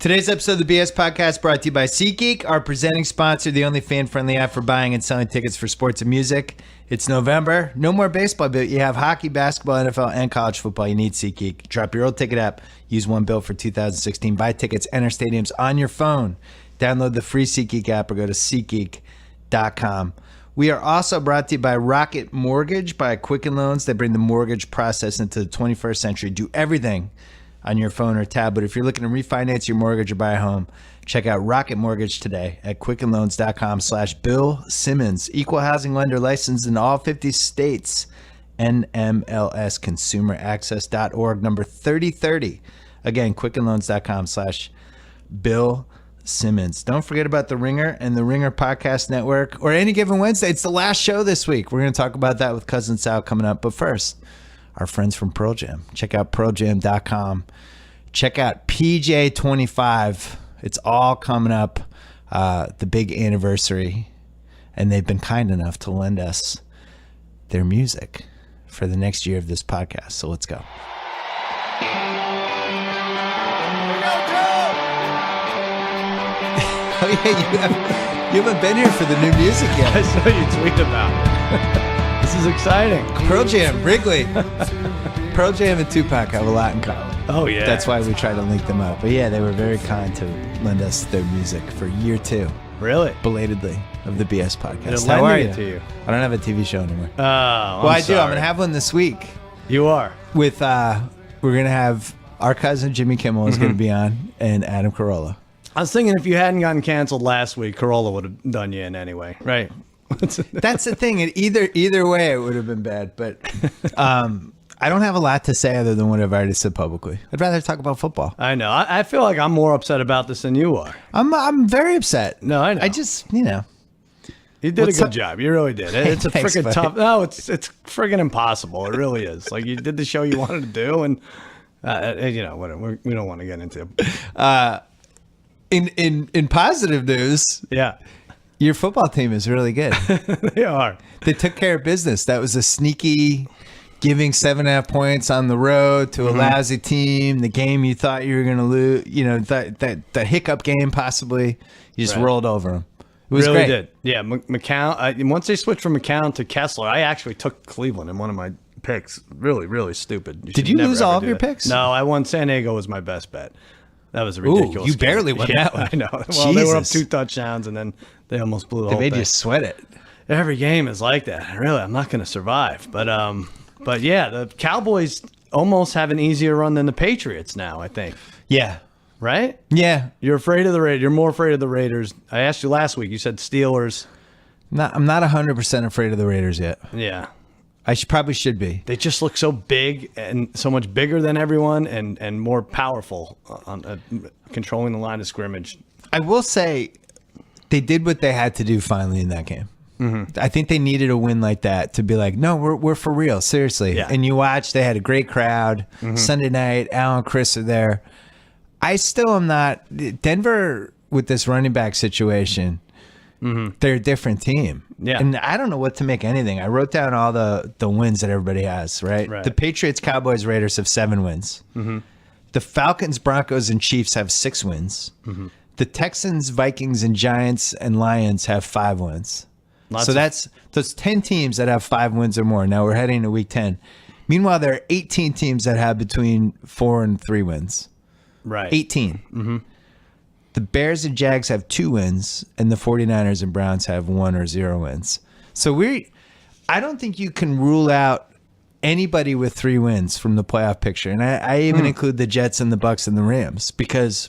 Today's episode of the BS Podcast brought to you by SeatGeek, our presenting sponsor, the only fan-friendly app for buying and selling tickets for sports and music. It's November. No more baseball, but you have hockey, basketball, NFL, and college football. You need SeatGeek. Drop your old ticket app. Use one bill for 2016. Buy tickets, enter stadiums on your phone. Download the free SeatGeek app or go to SeatGeek.com. We are also brought to you by Rocket Mortgage by Quicken Loans. They bring the mortgage process into the 21st century. Do everything on your phone or tablet. If you're looking to refinance your mortgage or buy a home, check out Rocket Mortgage today at quickenloans.com/Bill Simmons. Equal housing lender licensed in all 50 states. NMLSconsumeraccess.org, number 3030. Again, quickenloans.com/Bill Simmons. Don't forget about The Ringer and The Ringer Podcast Network, or any given Wednesday. It's the last show this week. We're going to talk about that with Cousin Sal coming up. But first, our friends from Pearl Jam. Check out pearljam.com. Check out PJ25. It's all coming up, the big anniversary. And they've been kind enough to lend us their music for the next year of this podcast. So let's go. Oh, yeah, you haven't been here for the new music yet. I saw you tweet about it. This is exciting. Pearl Jam, Wrigley. Pearl Jam and Tupac have a lot in common. Oh, yeah. That's why we try to link them up. But yeah, they were very kind to lend us their music for year 2. Really? Belatedly, of the BS Podcast. How are you? To you? I don't have a TV show anymore. Oh, well, I do. I'm going to have one this week. You are? With, we're going to have our cousin Jimmy Kimmel is going to be on, and Adam Carolla. I was thinking if you hadn't gotten canceled last week, Carolla would have done you in anyway. Right. That's the thing. Either way, it would have been bad. But I don't have a lot to say other than what I've already said publicly. I'd rather talk about football. I know. I feel like I'm more upset about this than you are. I'm very upset. No, I know. I just, you did a good job. You really did. It's a freaking tough. No, it's freaking impossible. It really is. Like, you did the show you wanted to do, and whatever. We don't want to get into. In positive news, yeah. Your football team is really good. They are. They took care of business. That was a sneaky giving 7.5 points on the road to a lousy team. The game you thought you were going to lose, the hiccup game possibly, you just rolled over them. It was really great. Did. Yeah, McCown. Once they switched from McCown to Kessler, I actually took Cleveland in one of my picks. Really, really stupid. Did you lose all of your picks? No, I won. San Diego was my best bet. That was a ridiculous. You barely won that one. I know. Well, they were up 2 touchdowns, and then they almost blew the whole thing. They made you sweat it. Every game is like that. Really, I'm not going to survive. But yeah, the Cowboys almost have an easier run than the Patriots now, I think. Yeah. Right? Yeah. You're afraid of the Raiders. You're more afraid of the Raiders. I asked you last week. You said Steelers. I'm not 100% afraid of the Raiders yet. Yeah. I probably should be. They just look so big and so much bigger than everyone and more powerful on controlling the line of scrimmage. I will say they did what they had to do finally in that game. Mm-hmm. I think they needed a win like that to be like, no, we're for real, seriously. Yeah. And you watch, they had a great crowd. Mm-hmm. Sunday night, Al and Chris are there. I still am not. Denver, with this running back situation, they're a different team. Yeah. And I don't know what to make anything. I wrote down all the wins that everybody has, right? The Patriots, Cowboys, Raiders have 7 wins. Mm-hmm. The Falcons, Broncos, and Chiefs have 6 wins. Mm-hmm. The Texans, Vikings, and Giants and Lions have 5 wins. That's 10 teams that have 5 wins or more. Now we're heading to week 10. Meanwhile, there are 18 teams that have between 4 and 3 wins. Right. 18. Mm-hmm. The Bears and Jags have 2 wins, and the 49ers and Browns have 1 or 0 wins. So I don't think you can rule out anybody with 3 wins from the playoff picture. And I even include the Jets and the Bucks and the Rams, because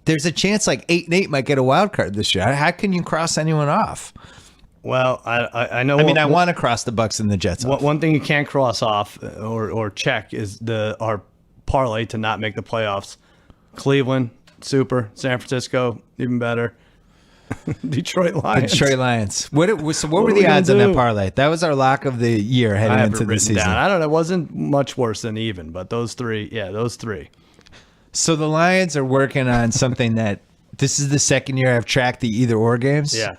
there's a chance like 8-8 might get a wild card this year. How can you cross anyone off? Well, I know. I want to cross the Bucks and the Jets off. One thing you can't cross off or check is our parlay to not make the playoffs. Cleveland, super. San Francisco, even better. Detroit Lions. What were the odds on that parlay? That was our lock of the year heading into the season. I don't know. It wasn't much worse than even, but those 3. Yeah, those 3. So the Lions are working on something that this is the second year I've tracked the either-or games. Yeah.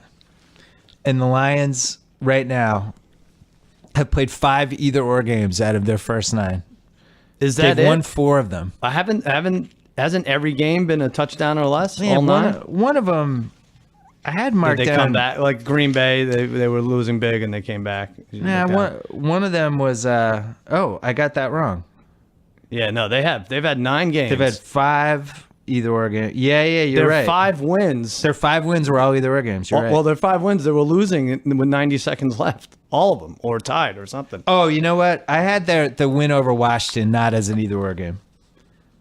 And the Lions right now have played 5 either-or games out of their first 9. Is that They've won 4 of them. I haven't Hasn't every game been a touchdown or less? Yeah, all nine? one of them, I had marked Did they down. come back? Like Green Bay, they were losing big and they came back. Yeah, one of them was. Oh, I got that wrong. Yeah, no, they've had 9 games. They've had 5 either or games. Yeah, you're Their right. 5 wins. Their 5 wins were all either or games. You're right. Well, their 5 wins, they were losing with 90 seconds left. All of them, or tied or something. Oh, you know what? I had the win over Washington not as an either or game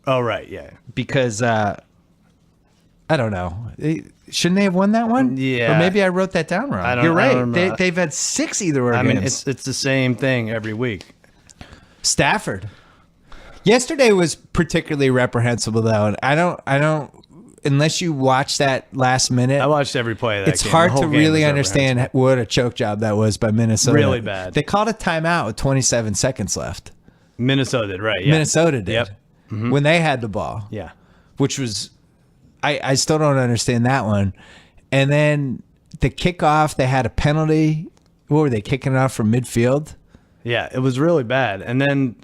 Oh, right, yeah. because I don't know. Shouldn't they have won that one? Yeah. Or maybe I wrote that down wrong. You're I right. don't remember. They've had 6 either or I games. mean, it's the same thing every week. Stafford. Yesterday was particularly reprehensible though, and I don't unless you watch that last minute. I watched every play of that It's game. hard The whole to game really was understand what a choke job that was by Minnesota. Really bad. They called a timeout with 27 seconds left. Minnesota did, right? Yeah. Minnesota did. Yep. When they had the ball. Yeah. Which was I still don't understand that one. And then the kickoff, they had a penalty. What were they kicking it off from midfield? Yeah, it was really bad. And then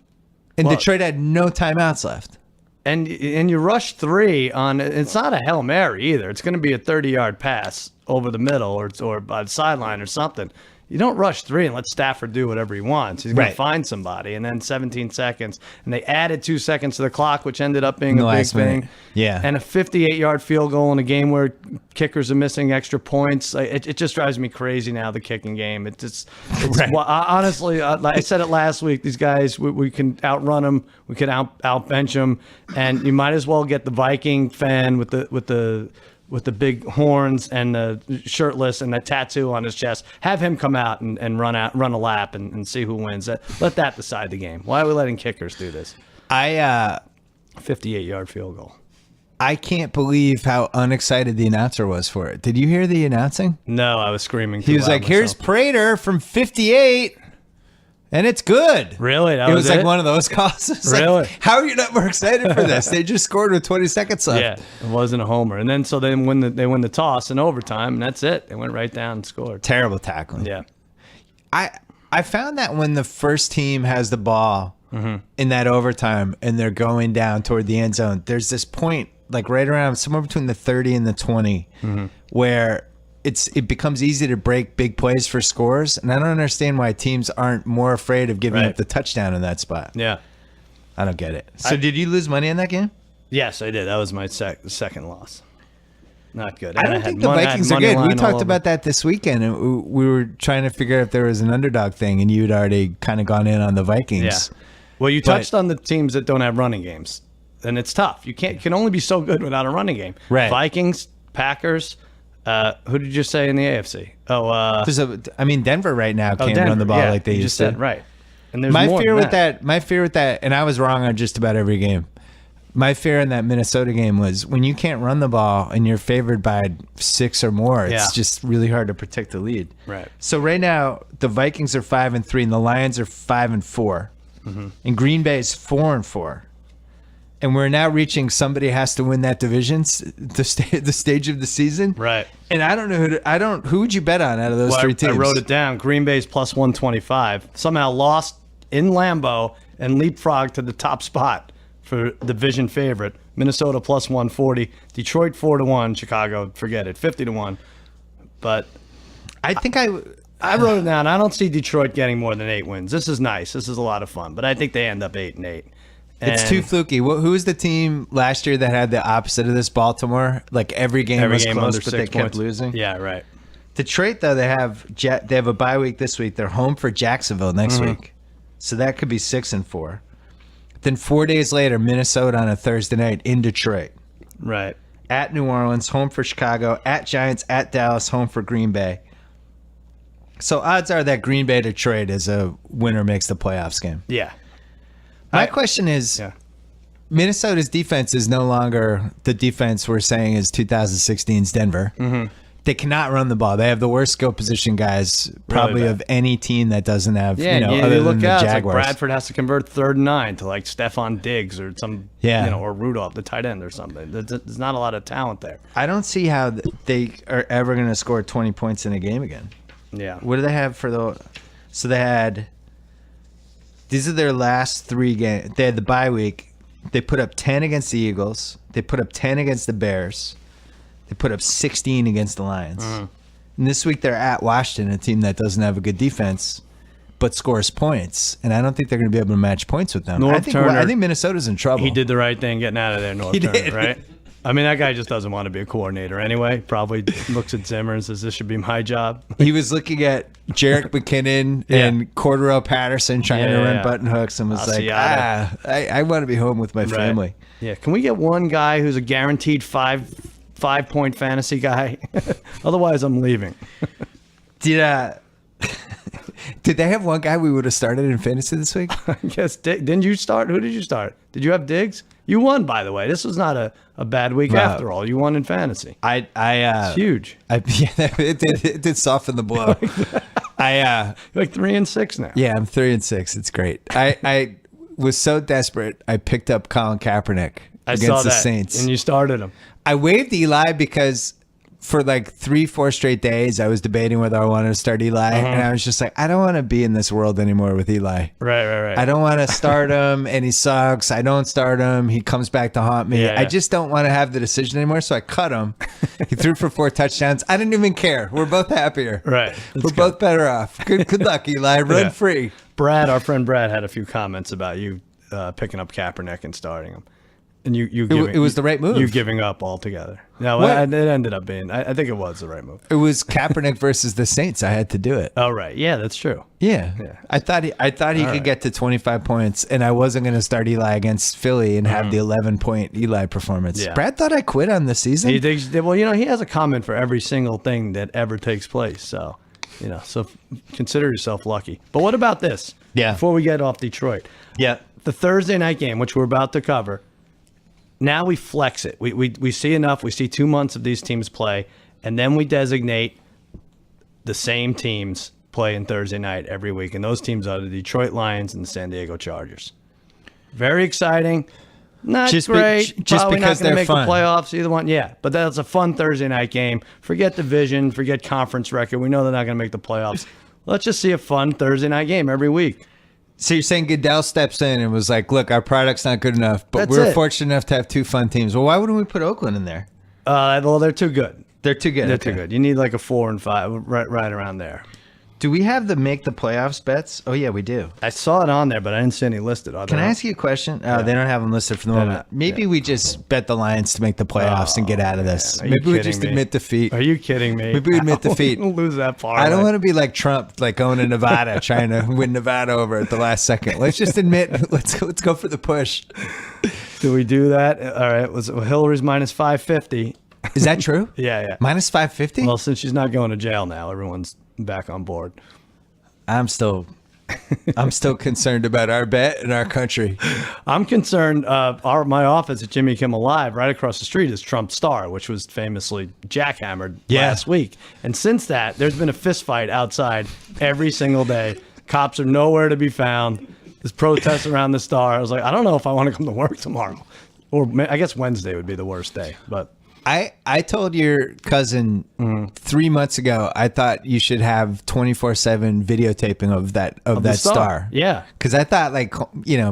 Detroit had no timeouts left. And you rush 3 on. It's not a Hail Mary either. It's going to be a 30-yard pass over the middle or by the sideline or something. You don't rush 3 and let Stafford do whatever he wants. He's going to find somebody. And then 17 seconds. And they added 2 seconds to the clock, which ended up being a big thing. Yeah. And a 58-yard field goal in a game where kickers are missing extra points. It just drives me crazy now, the kicking game. Honestly, I said it last week. These guys, we can outrun them. We can outbench them. And you might as well get the Viking fan with the big horns and the shirtless and the tattoo on his chest. Have him come out and run a lap and see who wins. Let that decide the game. Why are we letting kickers do this? 58-yard field goal. I can't believe how unexcited the announcer was for it. Did you hear the announcing? No, I was screaming. He was like, "Here's Prater from 58, and it's good." Really? It was like one of those calls. Really? Like, how are you not more excited for this? They just scored with 20 seconds left. Yeah, it wasn't a homer. And then they win the toss in overtime, and that's it. They went right down and scored. Terrible tackling. Yeah. I found that when the first team has the ball in that overtime and they're going down toward the end zone, there's this point like right around somewhere between the 30 and the 20 where it becomes easy to break big plays for scores. And I don't understand why teams aren't more afraid of giving up the touchdown in that spot. Yeah. I don't get it. So did you lose money in that game? Yes, I did. That was my second loss. Not good. I don't think the Vikings are good. We talked about that this weekend. And we were trying to figure out if there was an underdog thing, and you'd already kind of gone in on the Vikings. Yeah. Well, you touched on the teams that don't have running games, and it's tough. You can only be so good without a running game. Right. Vikings, Packers. Who did you say in the AFC? Denver right now can't Denver, run the ball like they used just to. said, right. And there's My more fear than with that, and I was wrong on just about every game. My fear in that Minnesota game was when you can't run the ball and you're favored by 6 or more, it's just really hard to protect the lead. Right. So right now the Vikings are 5-3 and the Lions are 5-4, and Green Bay is 4-4, and we're now reaching somebody has to win that division, the stage of the season. Right. And I don't know who would you bet on out of those 3 teams? I wrote it down. Green Bay's plus 125. Somehow lost in Lambeau and leapfrogged to the top spot for division favorite. Minnesota plus 140. Detroit 4-1. Chicago, forget it, 50-1. But I think I wrote it down. I don't see Detroit getting more than 8 wins. This is nice. This is a lot of fun. But I think they end up 8-8. It's too fluky. Who was the team last year that had the opposite of this? Baltimore. Like every game was close, but they kept losing. Yeah, right. Detroit, though, they have a bye week this week. They're home for Jacksonville next week, so that could be 6-4. Then 4 days later, Minnesota on a Thursday night in Detroit. Right. At New Orleans, home for Chicago. At Giants, at Dallas, home for Green Bay. So odds are that Green Bay Detroit is a winner makes the playoffs game. Yeah. My question is, Minnesota's defense is no longer the defense we're saying is 2016's Denver. They cannot run the ball. They have the worst skill position guys probably of any team that doesn't have, other than the Jaguars. It's like Bradford has to convert 3rd and 9 to like Stephon Diggs or or Rudolph, the tight end or something. There's not a lot of talent there. I don't see how they are ever going to score 20 points in a game again. Yeah. What do they have for the? So they had. These are their last 3 games. They had the bye week. They put up 10 against the Eagles. They put up 10 against the Bears. They put up 16 against the Lions. And this week they're at Washington, a team that doesn't have a good defense, but scores points. And I don't think they're going to be able to match points with them. I think Minnesota's in trouble. He did the right thing getting out of there, North Turner, right? I mean, that guy just doesn't want to be a coordinator anyway. Probably looks at Zimmer and says, this should be my job. He was looking at Jerick McKinnon and Cordero Patterson trying to run button hooks and was like, I want to be home with my family. Yeah. Can we get one guy who's a guaranteed five-point fantasy guy? Otherwise, I'm leaving. Did they have one guy we would have started in fantasy this week? Yes. Didn't you start? Who did you start? Did you have Diggs? You won, by the way. This was not a bad week after all. You won in fantasy. It's huge. It did soften the blow. You're like 3-6 now. Yeah, I'm 3-6. It's great. I was so desperate. I picked up Colin Kaepernick against the Saints, and you started him. I waived Eli because for like 3-4 straight days, I was debating whether I wanted to start Eli, and I was just like, I don't want to be in this world anymore with Eli. Right. I don't want to start him, and he sucks. I don't start him. He comes back to haunt me. Yeah. I just don't want to have the decision anymore, so I cut him. He threw for 4 touchdowns. I didn't even care. We're both happier. Right. We're both better off. Good luck, Eli. Run free. Brad, our friend Brad, had a few comments about you picking up Kaepernick and starting him. And it was the right move. You giving up altogether. No, it ended up being. I think it was the right move. It was Kaepernick versus the Saints. I had to do it. Oh right, yeah, that's true. Yeah. I thought he could get to 25 points, and I wasn't going to start Eli against Philly and have the 11-point Eli performance. Yeah. Brad thought I quit on the season. He thinks, well, he has a comment for every single thing that ever takes place. So, so consider yourself lucky. But what about this? Yeah. Before we get off Detroit. Yeah. The Thursday night game, which we're about to cover. Now we flex it. We see enough. We see 2 months of these teams play, and then we designate the same teams playing Thursday night every week, and those teams are the Detroit Lions and the San Diego Chargers. Very exciting. Not great. Just Probably because not going to they're make fun. the playoffs, either one. Yeah, but that's a fun Thursday night game. Forget division, forget conference record. We know they're not going to make the playoffs. Let's just see a fun Thursday night game every week. So you're saying Goodell steps in and was like, look, our product's not good enough, but we're fortunate enough to have 2 fun teams. Well, why wouldn't we put Oakland in there? Well, they're too good. They're too good. They're too good. You need like a 4 and 5, right around there. Do we have the make the playoffs bets? Oh, yeah, we do. I saw it on there, but I didn't see any listed. Can I ask you a question? They don't have them listed for the moment. Maybe we just bet the Lions to make the playoffs and get out of this. Maybe we just admit defeat. Are you kidding me? Maybe we admit defeat. Lose that far. I don't want to be like Trump, like going to Nevada, trying to win Nevada over at the last second. Let's just admit, let's go for the push. Do we do that? All right. Hillary's minus 550. Is that true? Yeah. Minus 550? Well, since she's not going to jail now, everyone's back on board. I'm still concerned about our bet and our country. I'm concerned. My office at Jimmy Kimmel Live, right across the street, is Trump Star, which was famously jackhammered last week. And since that, there's been a fist fight outside every single day. Cops are nowhere to be found. There's protests around the Star. I was like, I don't know if I want to come to work tomorrow, or I guess Wednesday would be the worst day, but. I told your cousin 3 months ago I thought you should have 24/7 videotaping of that star. Yeah, because I thought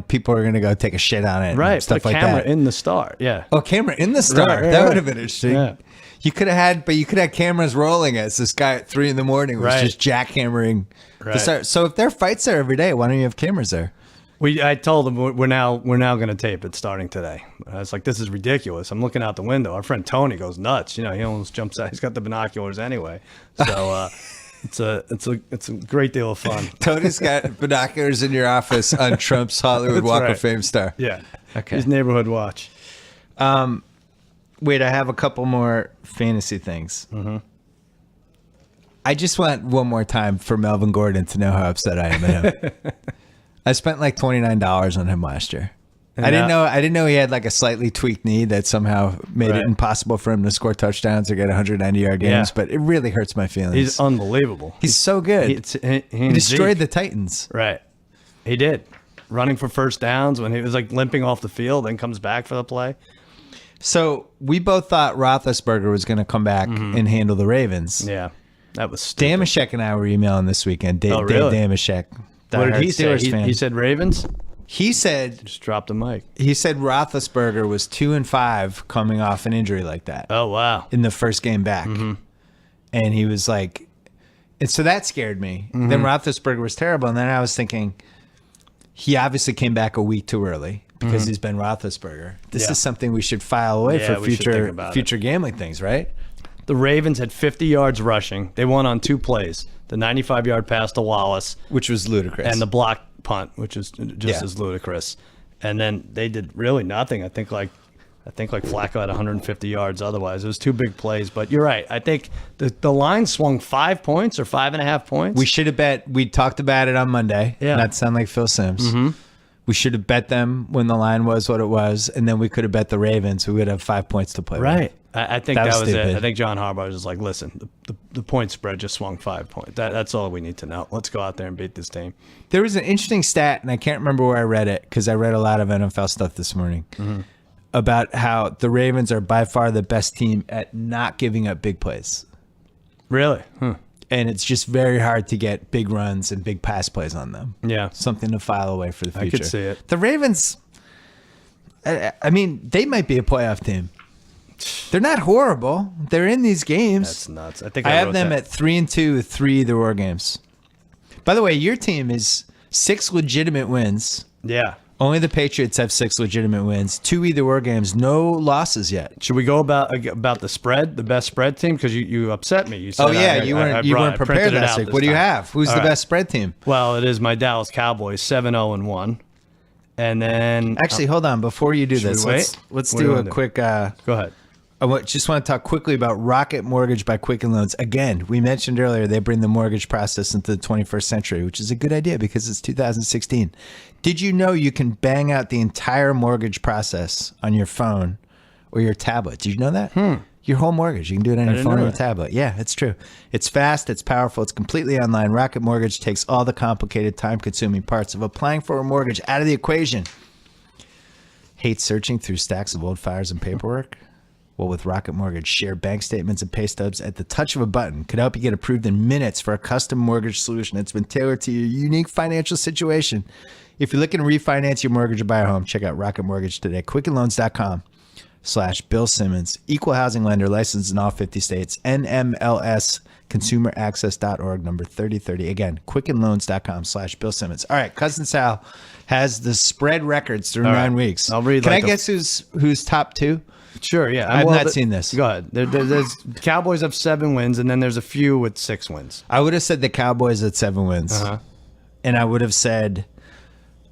people are gonna go take a shit on it, right? And stuff Put a like camera that. in the Star. Yeah. Oh, camera in the Star. Right, that would have been interesting. Yeah. You could have had cameras rolling as this guy at 3 a.m. was just jackhammering the Star. So if there are fights there every day, why don't you have cameras there? I told him we're now going to tape it starting today. I was like, this is ridiculous. I'm looking out the window. Our friend Tony goes nuts. He almost jumps out. He's got the binoculars anyway. So it's a great deal of fun. Tony's got binoculars in your office on Trump's Hollywood Walk of Fame star. Yeah. Okay. His neighborhood watch. Wait, I have a couple more fantasy things. Mm-hmm. I just want one more time for Melvin Gordon to know how upset I am at him. I spent like $29 on him last year. I didn't know he had like a slightly tweaked knee that somehow made it impossible for him to score touchdowns or get 190-yard games. But it really hurts my feelings. He's unbelievable. He's so good. He destroyed the Titans. Right. He did. Running for first downs when he was like limping off the field, then comes back for the play. So we both thought Roethlisberger was going to come back and handle the Ravens. Yeah, that was stupid. Damashek and I were emailing this weekend. Really? Dave Damashek. What did he say? He said Ravens? He said Just dropped the mic. Roethlisberger was 2-5 coming off an injury like that Oh, wow. in the first game back. And he was like, and so that scared me. Then Roethlisberger was terrible. And then I was thinking, he obviously came back a week too early because he's been Roethlisberger. This is something we should file away for future gambling things, right? The Ravens had 50 yards rushing. They won on 2 plays. The 95-yard pass to Wallace. Which was ludicrous. And the block punt, which is just as ludicrous. And then they did really nothing. I think like Flacco had 150 yards otherwise. It was 2 big plays. But you're right. I think the line swung 5 points or 5.5 points. We should have bet. We talked about it on Monday. Yeah. Not to sound like Phil Simms. We should have bet them when the line was what it was, and then we could have bet the Ravens. We would have 5 points to play right. with. I think that was it. I think John Harbaugh was just like, listen, the point spread just swung 5 points. That's all we need to know. Let's go out there and beat this team. There was an interesting stat, and I can't remember where I read it because I read a lot of NFL stuff this morning about how the Ravens are by far the best team at not giving up big plays. Really? And it's just very hard to get big runs and big pass plays on them. Yeah. Something to file away for the future. I could see it. The Ravens, I mean, they might be a playoff team. They're not horrible. They're in these games. That's nuts. I think I have wrote them that. at 3-2 with 3 either-or games. By the way, your team is 6 legitimate wins. Yeah. Only the Patriots have 6 legitimate wins. 2 either-or games. No losses yet. Should we go about the spread, the best spread team? Because you upset me. You said you weren't prepared last week. What do you have? Who's the best spread team? Well, it is my Dallas Cowboys, 7-0-1. And then actually, hold on. Before you do this, let's do a quick. Go ahead. Just want to talk quickly about Rocket Mortgage by Quicken Loans. Again, we mentioned earlier they bring the mortgage process into the 21st century, which is a good idea because it's 2016. Did you know you can bang out the entire mortgage process on your phone or your tablet? Did you know that? Your whole mortgage. You can do it on your phone or your tablet. Yeah, it's true. It's fast. It's powerful. It's completely online. Rocket Mortgage takes all the complicated, time-consuming parts of applying for a mortgage out of the equation. Hate searching through stacks of old files and paperwork? Well, with Rocket Mortgage, share bank statements and pay stubs at the touch of a button could help you get approved in minutes for a custom mortgage solution that's been tailored to your unique financial situation. If you're looking to refinance your mortgage or buy a home, check out Rocket Mortgage today. QuickenLoans.com/Bill Simmons. Equal housing lender, licensed in all 50 states. NMLS consumeraccess.org, number 3030. Again, QuickenLoans.com/Bill Simmons. All right, Cousin Sal has the spread records through 9 weeks. I'll read. Can I guess who's top 2? Sure, yeah. I've not seen this. Go ahead. There's Cowboys have 7 wins, and then there's a few with 6 wins. I would have said the Cowboys at 7 wins. And I would have said,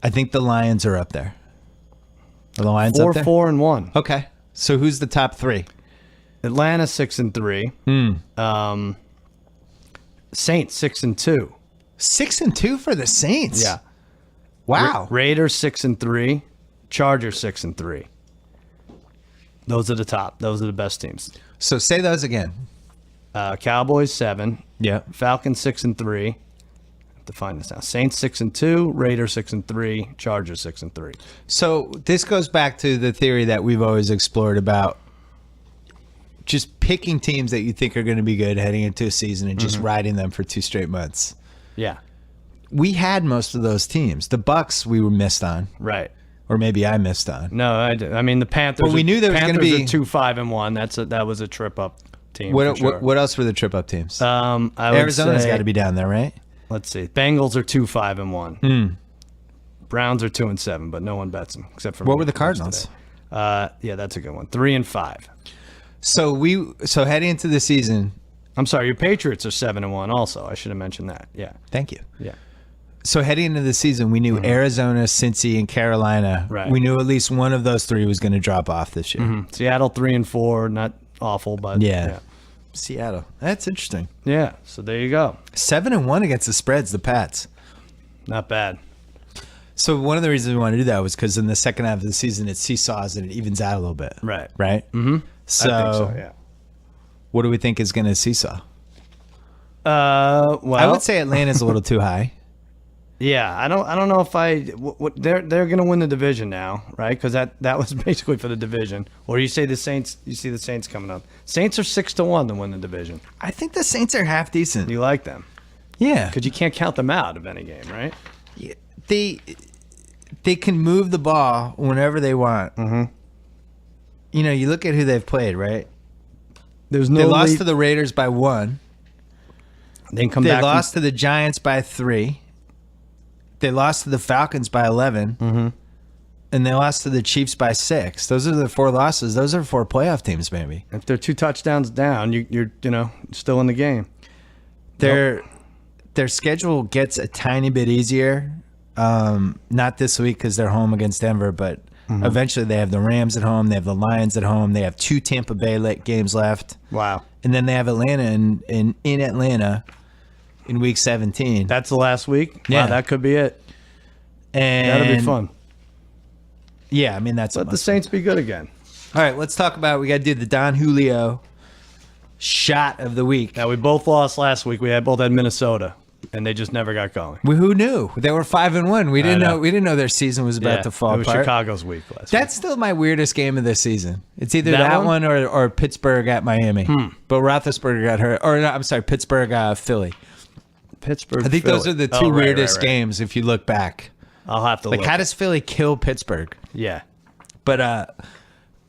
I think the Lions are up there. Are the Lions up there? 4-1. Okay. So who's the top 3? Atlanta 6-3. Saints 6-2. 6-2 for the Saints? Yeah. Wow. Raiders 6-3. Chargers 6-3. Those are the top. Those are the best teams. So say those again. Cowboys 7. Yeah. Falcons 6-3. I have to find this now. Saints 6-2. Raiders 6-3. Chargers 6-3. So this goes back to the theory that we've always explored about just picking teams that you think are going to be good heading into a season and just riding them for 2 straight months. Yeah. We had most of those teams. The Bucks we were missed on. Right. Or maybe I missed on. No, I did. I mean, the Panthers. Well, we knew there was going to be 2-5-1. That was a trip up team. What else were the trip up teams? Arizona's got to be down there, right? Let's see. Bengals are 2-5-1. Browns are 2-7, but no one bets them except for. What were the Cardinals? Yeah, that's a good one. 3-5. So heading into the season. I'm sorry, your Patriots are 7-1. Also, I should have mentioned that. Yeah. Thank you. Yeah. So heading into the season, we knew Arizona, Cincy, and Carolina. Right. We knew at least one of those 3 was going to drop off this year. Seattle 3-4, not awful, but yeah. Seattle. That's interesting. Yeah. So there you go. 7-1 against the spreads, the Pats. Not bad. So one of the reasons we want to do that was because in the second half of the season, it seesaws and it evens out a little bit. Right. Right. So, I think so. Yeah. What do we think is going to seesaw? Well, I would say Atlanta's a little too high. Yeah, I don't know if they're going to win the division now, right? Because that was basically for the division. Or you say the Saints? You see the Saints coming up. Saints are 6-1 to win the division. I think the Saints are half decent. You like them? Yeah, because you can't count them out of any game, right? Yeah, They can move the ball whenever they want. Mm-hmm. You know, you look at who they've played, right? There's no They lost lead. to the Raiders by 1. Then come They back. lost to the Giants by 3. They lost to the Falcons by 11. Mm-hmm. And they lost to the Chiefs by 6. Those are the 4 losses. Those are 4 playoff teams, maybe. If they're 2 touchdowns down, you're still in the game. Their schedule gets a tiny bit easier. Not this week because they're home against Denver, but eventually they have the Rams at home. They have the Lions at home. They have 2 Tampa Bay games left. Wow. And then they have Atlanta in Atlanta in week 17. That's the last week? Yeah. Wow, that could be it. And That'll be fun. Yeah, I mean, that's Let the Saints be good again. All right, let's talk about, we got to do the Don Julio shot of the week. Now, we both lost last week. We both had Minnesota, and they just never got going. Who knew? They were 5-1. We didn't know. We didn't know their season was about to fall it was apart. Chicago's week last week. That's still my weirdest game of this season. It's either That that one? one or Pittsburgh at Miami. But Roethlisberger got hurt. Or no, I'm sorry, Pittsburgh Philly. Pittsburgh. I think those are the 2 weirdest games if you look back. I'll have to Like, look. how does Philly kill Pittsburgh? Yeah. But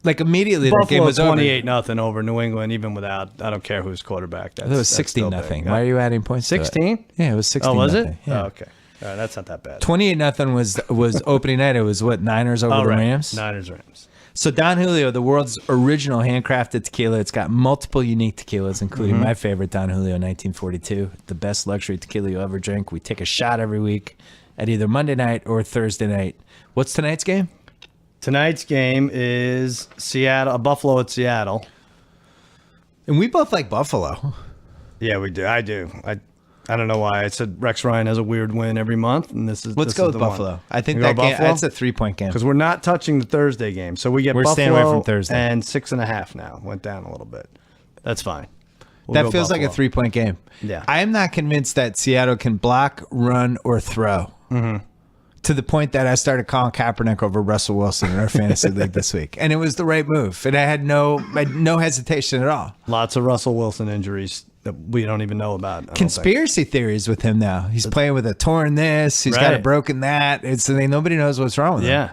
like immediately the game Buffalo was over. 28-0 over New England, even without, I don't care who's quarterback. It was 16-0. Why are you adding points? 16? Yeah, it was 16. Oh, was it? Yeah. Oh, okay. All right, that's not that bad. 28-0 was opening night. It was what, Niners over the Rams? Niners-Rams. So Don Julio, the world's original handcrafted tequila. It's got multiple unique tequilas, including my favorite, Don Julio 1942, the best luxury tequila you'll ever drink. We take a shot every week at either Monday night or Thursday night. What's tonight's game? Tonight's game is Buffalo at Seattle. And we both like Buffalo. Yeah, we do. I do. I don't know why. I said Rex Ryan has a weird win every month, and Let's this go is with the Buffalo. one. I think We that go game, Buffalo? that's a 3-point game. Because we're not touching the Thursday game, so we get We're Buffalo staying away from Thursday. and 6.5 now. Went down a little bit. That's fine. We'll That go feels like a Buffalo. 3-point game. Yeah. I am not convinced that Seattle can block, run, or throw. To the point that I started calling Kaepernick over Russell Wilson in our fantasy league this week. And it was the right move. And I had no hesitation at all. Lots of Russell Wilson injuries that we don't even know about. I don't think. Conspiracy theories with him now. He's playing with a torn this. He's got a Right. broken that. Nobody knows what's wrong with him. Yeah.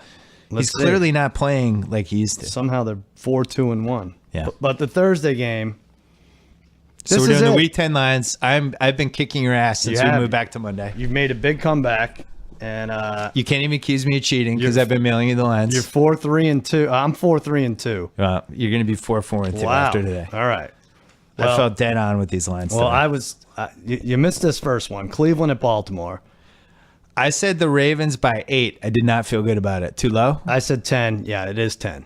He's Let's see. clearly not playing like he used to. Somehow they're 4-2-1. Yeah. But the Thursday game. So this we're is doing the it. Week 10 lines. I've been kicking your ass since You we have. moved back to Monday. You've made a big comeback, and You can't even accuse me of cheating because I've been mailing you the lines. you're 4-3-2. I'm 4-3-2. You're going to be 4-4-2 Wow. after today. All right. I felt dead on with these lines. Well, today. I was. You missed this first one. Cleveland at Baltimore. I said the Ravens by 8. I did not feel good about it. Too low? I said 10. Yeah, it is 10.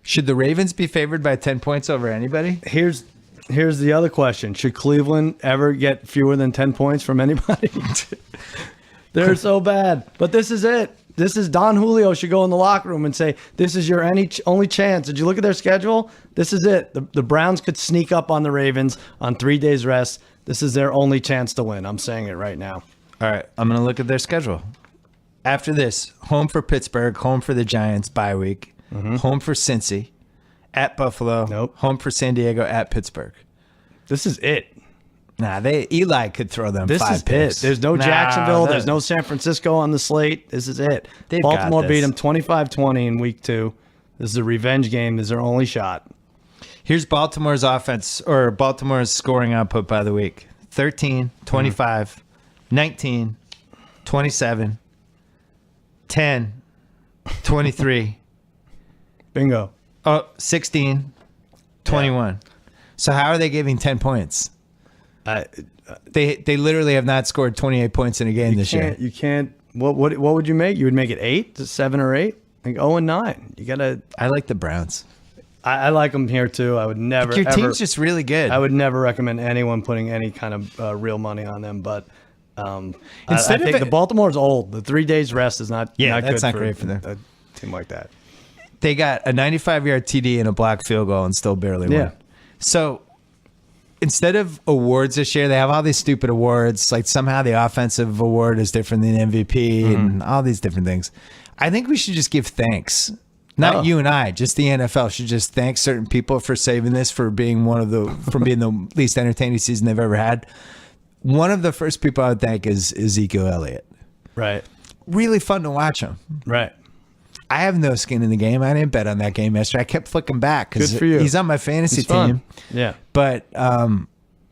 Should the Ravens be favored by 10 points over anybody? Here's the other question. Should Cleveland ever get fewer than 10 points from anybody? They're so bad. But this is it. This is Don Julio should go in the locker room and say, this is your only chance. Did you look at their schedule? This is it. The Browns could sneak up on the Ravens on 3 days rest. This is their only chance to win. I'm saying it right now. All right, I'm going to look at their schedule. After this, home for Pittsburgh, home for the Giants, bye week, home for Cincy, at Buffalo, Nope. home for San Diego, at Pittsburgh. This is it. Nah, Eli could throw them This 5 is picks. it. There's no Nah, Jacksonville. that- There's no San Francisco on the slate. This is it. They've Baltimore got beat this. them 25-20 in week 2. This is a revenge game. This is their only shot. Here's Baltimore's offense, or Baltimore's scoring output by the week. 13, 25, 19, 27, 10, 23, Bingo. 16, 21. So how are they giving 10 points? They literally have not scored 28 points in a game this year. You can't. What would you make? You would make it 8 to 7 or 8. Like 0-9. You gotta. I like the Browns. I like them here too. I would never. Your ever, team's just really good. I would never recommend anyone putting any kind of real money on them. But I Instead of think it- the Baltimore's old. The 3 days rest is not. Yeah, not that's good not great for them. A team like that. They got a 95-yard TD and a blocked field goal and still barely Yeah. won. So instead of awards this year, they have all these stupid awards. Like somehow the offensive award is different than MVP and all these different things. I think we should just give thanks. Not Oh. you and I, just the NFL should just thank certain people for saving this, for being from being the least entertaining season they've ever had. One of the first people I would thank is Ezekiel Elliott. Right. really fun to watch him. Right. I have no skin in the game. I didn't bet on that game yesterday. I kept flicking back because he's on my fantasy team. Yeah. But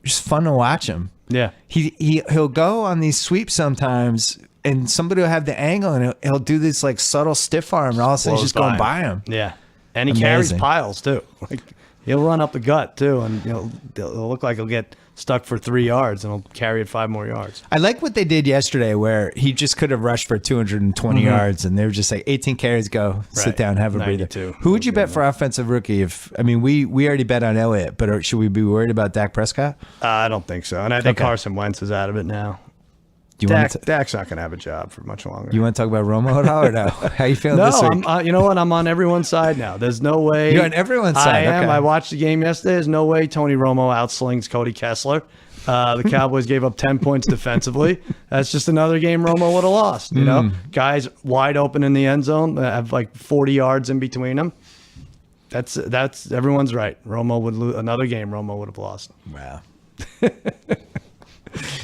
just fun to watch him. Yeah. He'll go on these sweeps sometimes, and somebody will have the angle, and he'll do this like subtle stiff arm, and all of a sudden he's just going by him. Yeah. And he carries piles too. Like he'll run up the gut too, and it'll look like he'll get stuck for 3 yards, and he'll carry it 5 more yards. I like what they did yesterday, where he just could have rushed for 220 yards, and they were just like 18 carries, go sit down, have a breather. Who would you bet for offensive rookie? We already bet on Elliott, but should we be worried about Dak Prescott? I don't think so, and I think Carson Wentz is out of it now. Dak's not going to have a job for much longer. You want to talk about Romo at all or no? How you feeling this week? You know what? I'm on everyone's side now. There's no way. You're on everyone's side. I am. Okay. I watched the game yesterday. There's no way Tony Romo outslings Cody Kessler. The Cowboys gave up 10 points defensively. That's just another game Romo would have lost. You know, guys wide open in the end zone, have like 40 yards in between them. That's everyone's right. Romo would lose another game. Romo would have lost. Wow.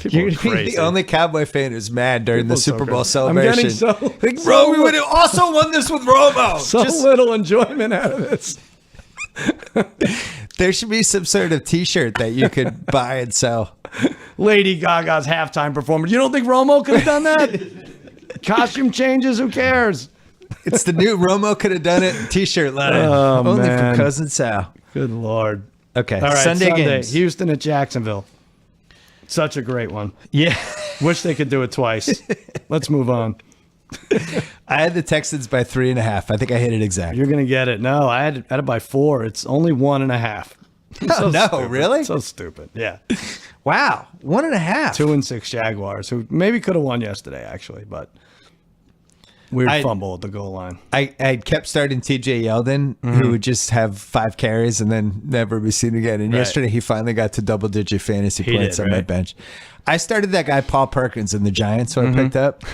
You're the only Cowboy fan who's mad during the Super Bowl celebration. I'm getting we would have also won this with Romo. Little enjoyment out of this. There should be some sort of T-shirt that you could buy and sell. Lady Gaga's halftime performance. You don't think Romo could have done that? Costume changes. Who cares? It's the new Romo could have done it T-shirt line. Only from Cousin Sal. Good Lord. Okay. All right. Sunday games. Houston at Jacksonville. Such a great one. Yeah. Wish they could do it twice. Let's move on. I had the Texans by 3.5. I think I hit it exactly. You're gonna get it. No, I had it by 4. It's only 1.5. Oh, no, stupid. really? So stupid. Yeah. Wow. 1.5. 2-6 Jaguars, who maybe could have won yesterday, actually, but weird fumble at the goal line. I kept starting TJ Yeldon, who would just have 5 carries and then never be seen again. And yesterday he finally got to double-digit fantasy points on my bench. I started that guy Paul Perkins in the Giants, who I picked up.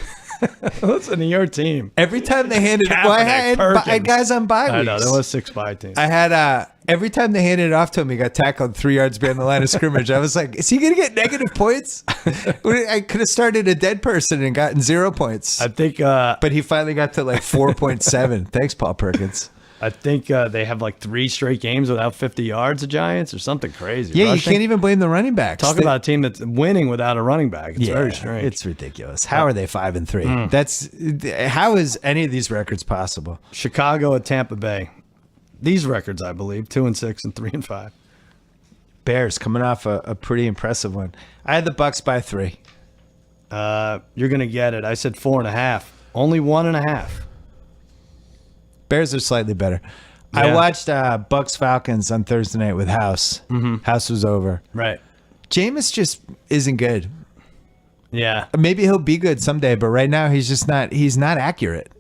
Listen to your team. Every time they handed it, I had guys on bye weeks. I know, there was 6 bye teams. I had every time they handed it off to him, he got tackled 3 yards behind the line of scrimmage. I was like, is he going to get negative points? I could have started a dead person and gotten 0 points. I think, but he finally got to like 4.7. Thanks, Paul Perkins. I think they have like 3 straight games without 50 yards, the Giants, or something crazy. Yeah, you can't even blame the running backs. Talk about a team that's winning without a running back. It's very strange. It's ridiculous. How are they 5-3? How is any of these records possible? Chicago at Tampa Bay. These records, I believe, 2-6 and 3-5. Bears coming off a pretty impressive one. I had the Bucks by 3. You're gonna get it. I said 4.5. Only 1.5. Bears are slightly better. Yeah. I watched Bucks Falcons on Thursday night with House. House was over. Right. Jameis just isn't good. Yeah. Maybe he'll be good someday, but right now he's just not. He's not accurate.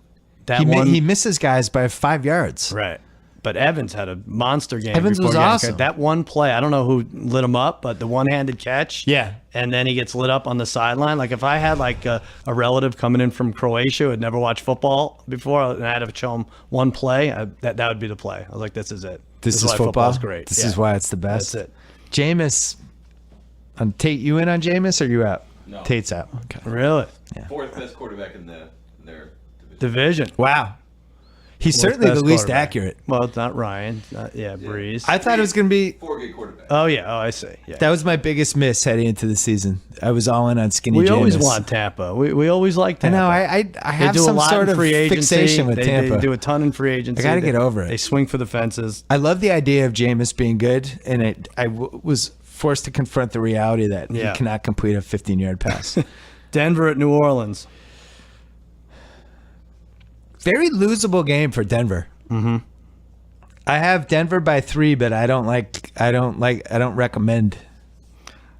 He misses guys by 5 yards. Right. But Evans had a monster game. Evans was awesome. That one play, I don't know who lit him up, but the one-handed catch. Yeah. And then he gets lit up on the sideline. Like if I had like a relative coming in from Croatia who had never watched football before, and I had to show him one play, that would be the play. I was like, this is it. This is why football. Football's great. This is why it's the best. That's it. Jameis. Tate, you in on Jameis or you out? No. Tate's out. Okay. Really? Yeah. 4th best quarterback in their division. Wow. He's certainly the least accurate. Well, it's not Ryan. Breeze. I thought it was going to be 4 good quarterback. Oh, yeah. Oh, I see. Yeah. That was my biggest miss heading into the season. I was all in on skinny Jameis. We always want Tampa. We always like Tampa. I know. I have some sort of fixation with Tampa. They do a ton in free agency. I got to get over it. They swing for the fences. I love the idea of Jameis being good, and I was forced to confront the reality that he cannot complete a 15-yard pass. Denver at New Orleans. Very losable game for Denver. I have Denver by 3, but I don't recommend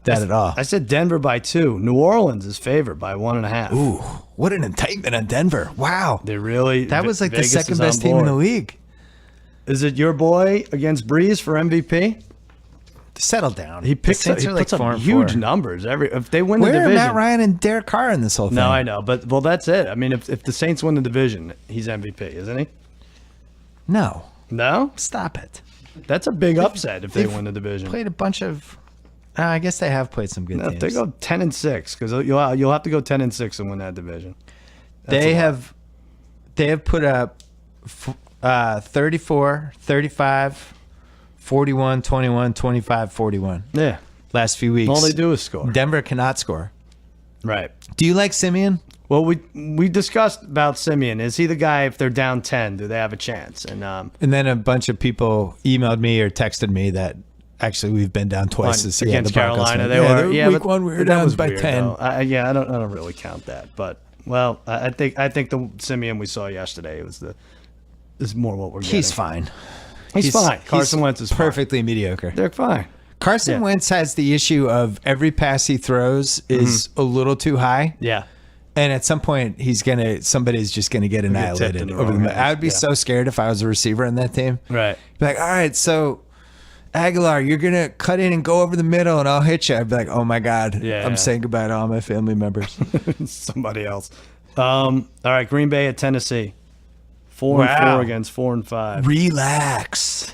that at all. I said Denver by 2. New Orleans is favored by 1.5. Ooh, what an indictment on Denver. Wow. That was like Vegas the second best team in the league. Is it your boy against Breeze for MVP? Settle down. He puts up huge numbers. If they win the division. Where are Matt Ryan and Derek Carr in this whole thing? No, I know. But, that's it. I mean, if the Saints win the division, he's MVP, isn't he? No. No? Stop it. That's a big upset if they win the division. Played a bunch of... I guess they have played some good teams. If they go 10-6, because you'll have to go 10-6 and win that division. They have put up 34, 35, 41, 21, 25, 41. Yeah. Last few weeks. All they do is score. Denver cannot score. Right. Do you like Simeon? Well, we discussed about Simeon. Is he the guy, if they're down 10, do they have a chance? And then a bunch of people emailed me or texted me that actually we've been down twice this year. Against Carolina, they were. Week one we were down by 10. I don't really count that. But, well, I think the Simeon we saw yesterday is more what we're getting. He's fine. He's fine. Carson Wentz is perfectly mediocre. They're fine. Carson Wentz has the issue of every pass he throws is a little too high. Yeah. And at some point, somebody's just gonna get annihilated over the. I would be so scared if I was a receiver on that team. Right. Be like, all right, so Aguilar, you're gonna cut in and go over the middle, and I'll hit you. I'd be like, oh my god, I'm saying goodbye to all my family members. Somebody else. All right, Green Bay at Tennessee, 4-4 against 4-5. Relax.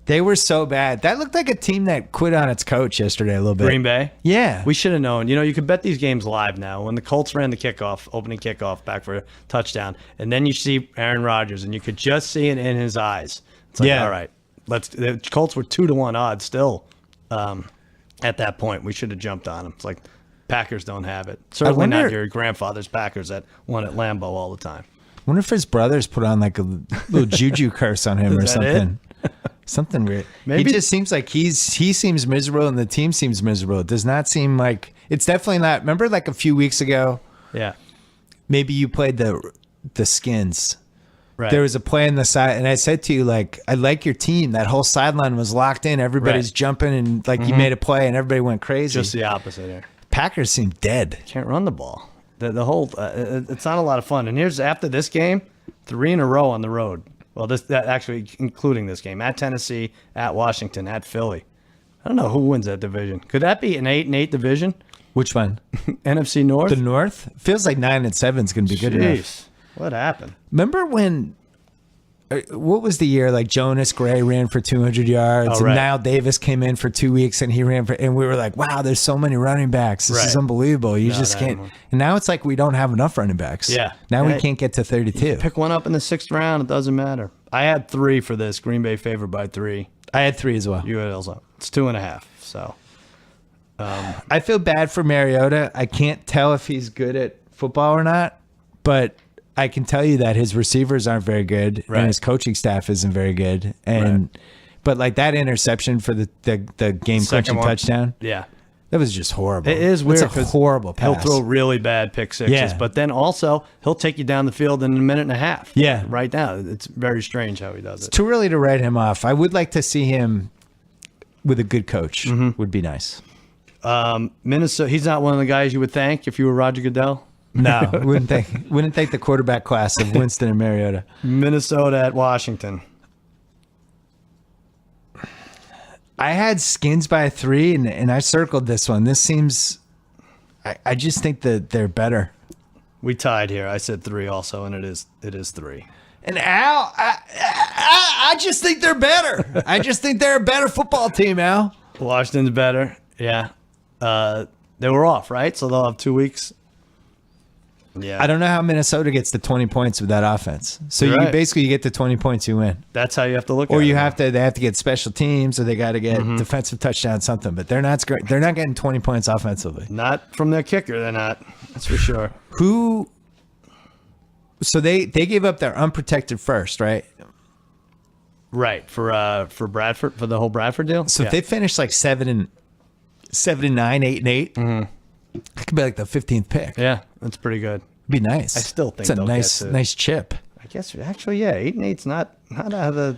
They were so bad. That looked like a team that quit on its coach yesterday a little bit. Green Bay? Yeah. We should have known. You can bet these games live now. When the Colts ran the opening kickoff back for a touchdown, and then you see Aaron Rodgers, and you could just see it in his eyes. It's like, all right, the Colts were 2-1 odds still at that point. We should have jumped on them. It's like Packers don't have it. Certainly not your grandfather's Packers that won at Lambeau all the time. I wonder if his brothers put on like a little juju curse on him or something. Something weird. Maybe he just seems like he seems miserable and the team seems miserable. It does not seem like it's definitely not. Remember, like a few weeks ago, maybe you played the Skins. Right. There was a play on the side, and I said to you, like, I like your team. That whole sideline was locked in. Everybody's jumping, and like you made a play, and everybody went crazy. Just the opposite here. Packers seem dead. Can't run the ball. The whole it's not a lot of fun. And here's after this game, 3 in a row on the road. Well, that actually including this game at Tennessee, at Washington, at Philly. I don't know who wins that division. Could that be an 8-8 division? Which one? NFC North. The North feels like 9-7 is going to be good enough. What happened? Remember when? What was the year like Jonas Gray ran for 200 yards and Niall Davis came in for 2 weeks and he ran for, and we were like, wow, there's so many running backs. This is unbelievable. You just can't. Anymore. And now it's like we don't have enough running backs. Yeah. Now we can't get to 32. Pick one up in the 6th round. It doesn't matter. I had 3 for this. Green Bay favored by 3. I had 3 as well. You had also. It's 2.5. So. I feel bad for Mariota. I can't tell if he's good at football or not, but I can tell you that his receivers aren't very good and his coaching staff isn't very good. And but like that interception for the game clinching touchdown. Yeah. That was just horrible. It is weird. It's a horrible pass. He'll throw really bad pick sixes, but then also he'll take you down the field in a minute and a half. Yeah. Right now. It's very strange how he does it. It's too early to write him off. I would like to see him with a good coach. Would be nice. Minnesota, he's not one of the guys you would thank if you were Roger Goodell. No, wouldn't thank the quarterback class of Winston and Mariota. Minnesota at Washington. I had Skins by 3, and I circled this one. This seems, I just think that they're better. We tied here. I said 3 also, and it is 3. And Al, I just think they're better. I just think they're a better football team, Al. Washington's better. Yeah. They were off, right? So they'll have 2 weeks. Yeah. I don't know how Minnesota gets to 20 points with that offense. So you get to 20 points, you win. That's how you have to look at it. Or they have to get special teams, or they got to get defensive touchdown, something. But they're not getting 20 points offensively. Not from their kicker, they're not. That's for sure. So they gave up their unprotected first, right? Right, for Bradford, for the whole Bradford deal. So if they finish like 7-9, 8-8, it could be like the 15th pick. Yeah, that's pretty good. It'd be nice. I still think it's a nice chip. I guess actually, 8-8's not out of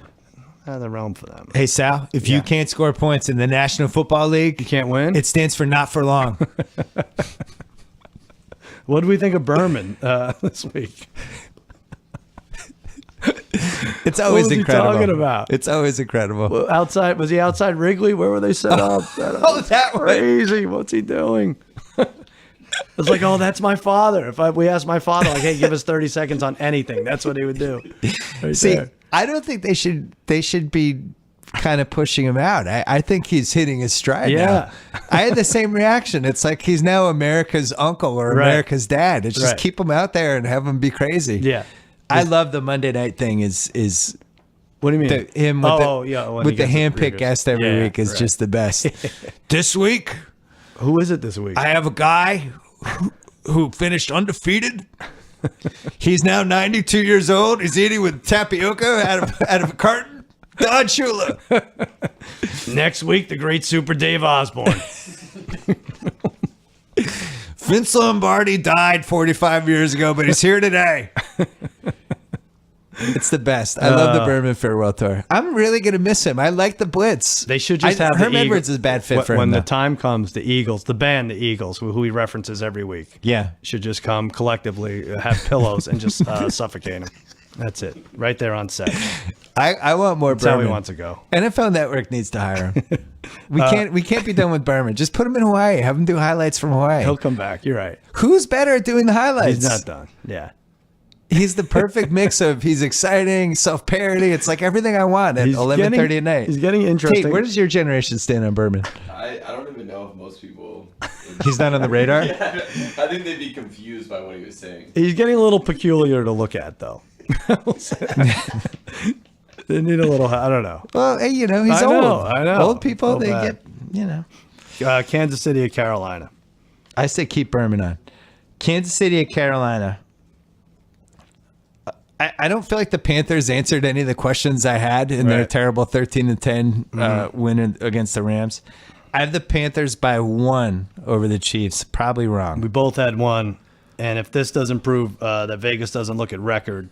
the realm for them. Hey Sal, if you can't score points in the National Football League, you can't win. It stands for not for long. What do we think of Berman this week? It's always what was incredible. He talking about? It's always incredible. Well, was he outside Wrigley? Where were they set up? That crazy. What's he doing? It's like, that's my father. If we asked my father, like, hey, give us 30 seconds on anything, that's what he would do. See, there. I don't think they should be kind of pushing him out. I think he's hitting his stride Yeah. now. I had the same reaction. It's like he's now America's uncle or America's dad. It's just keep him out there and have him be crazy. Yeah. I love the Monday night thing is What do you mean? him with with the handpicked guest every week is just the best. This week, Who is it this week? I have a guy who finished undefeated. He's now 92 years old. He's eating with tapioca out of a carton. Don Shula. Next week, the great Super Dave Osborne. Vince Lombardi died 45 years ago, but he's here today. It's the best. I love the Berman farewell tour. I'm really going to miss him. I like the Blitz. They should just have Herm the Edwards is a bad fit for him. When though. the time comes, the Eagles, the band, the Eagles, who he references every week, Yeah. should just come collectively, have pillows, and just suffocate him. That's it. Right there on set. I want more That's how Berman. he wants to go. NFL Network needs to hire him. We can't be done with Berman. Just put him in Hawaii. Have him do highlights from Hawaii. He'll come back. You're right. Who's better at doing the highlights? He's not done. Yeah. He's the perfect mix of he's exciting, self-parody. It's like everything I want at 11:30 at night. He's getting interesting. Tate, where does your generation stand on Berman? I don't even know if most people. He's not on the radar? Yeah, I think they'd be confused by what he was saying. He's getting a little peculiar to look at, though. They need a little. I don't know. Well, hey, he's I old. know, I know. Old people, Feel they bad. get, Kansas City or Carolina. I say keep Berman on. Kansas City or Carolina. I don't feel like the Panthers answered any of the questions I had in their terrible 13-10 win against the Rams. I have the Panthers by 1 over the Chiefs. Probably wrong. We both had one, and if this doesn't prove that Vegas doesn't look at record,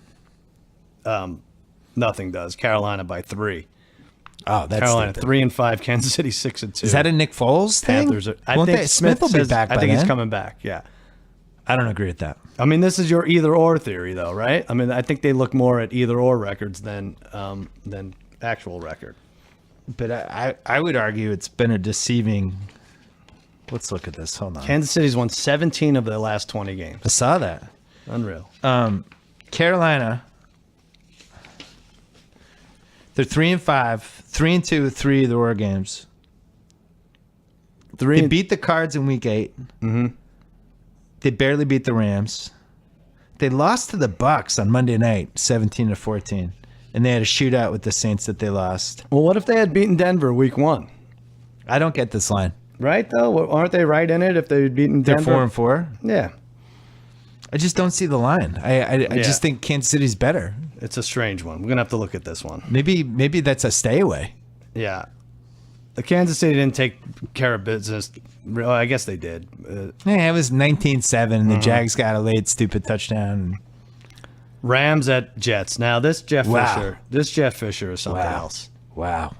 nothing does. Carolina by 3. Oh, that's Carolina stupid. 3-5. Kansas City 6-2. Is that a Nick Foles thing? Panthers? I Won't think they- Smith will be says- back by I think then. he's coming back. Yeah. I don't agree with that. I mean, this is your either or theory, though, right? I mean, I think they look more at either or records than actual record. But I would argue it's been a deceiving. Let's look at this. Hold on. Kansas City's won 17 of their last 20 games. I saw that. Unreal. Carolina. They're 3-5, 3-2 with 3 of the Roar games. They beat the Cards in Week 8. Mm-hmm. They barely beat the Rams. They lost to the Bucks on Monday night, 17-14, and they had a shootout with the Saints that they lost. Well, what if they had beaten Denver week 1? I don't get this line. Right, though? Aren't they right in it if they had beaten They're Denver? 4-4. Yeah. I just don't see the line. I just think Kansas City's better. It's a strange one. We're going to have to look at this one. Maybe that's a stay away. Yeah. The Kansas City didn't take care of business. Well, I guess they did. Yeah, it was 19-7, and the Jags got a late stupid touchdown. Rams at Jets. Now, this Jeff Wow. Fisher is something Wow. else. Wow.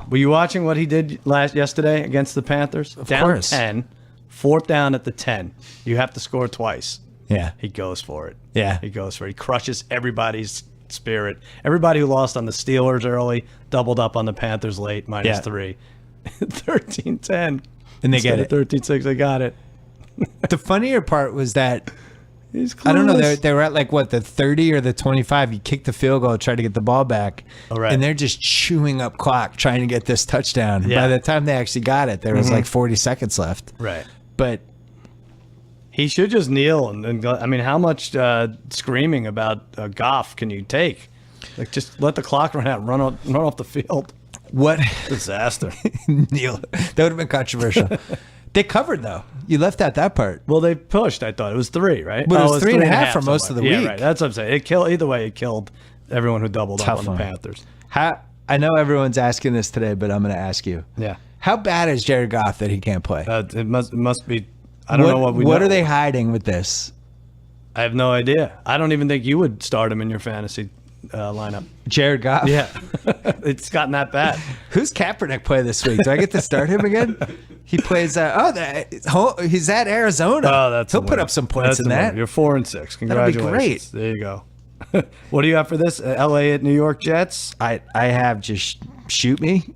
Were you watching what he did yesterday against the Panthers? Of down course. 10, 4th down at the 10. You have to score twice. Yeah. He goes for it. Yeah. He goes for it. He crushes everybody's spirit. Everybody who lost on the Steelers early doubled up on the Panthers late, minus 3. 13-10. And they get it. 13-6, they got it. The funnier part was that He's I don't know. clueless. They were at like what, the 30 or the 25. You kick the field goal, try to get the ball back, right. and they're just chewing up clock trying to get this touchdown. Yeah. By the time they actually got it, there was like 40 seconds left. Right. But He should just kneel and go. I mean, how much screaming about Goff can you take? Like, just let the clock run out, run off the field. what? Disaster. Neil, that would have been controversial. They covered though. You left out that part. Well, they pushed. I thought it was 3, right? But it was 3.5 for somewhere. most of the yeah, week. right. That's what I'm saying. It killed either way. It killed everyone who doubled Tough up on one. the Panthers. I know everyone's asking this today, but I'm going to ask you. Yeah. How bad is Jared Goff that he can't play? It must be. I don't know what we. What know. are they hiding with this? I have no idea. I don't even think you would start him in your fantasy lineup. Jared Goff? Yeah, it's gotten that bad. Who's Kaepernick play this week? Do I get to start him again? He plays. He's at Arizona. Oh, that's He'll a put winner. up some points That's in a winner. that. You're 4-6. That'll be Congratulations. great. There you go. What do you have for this? L.A. at New York Jets. I have just shoot me.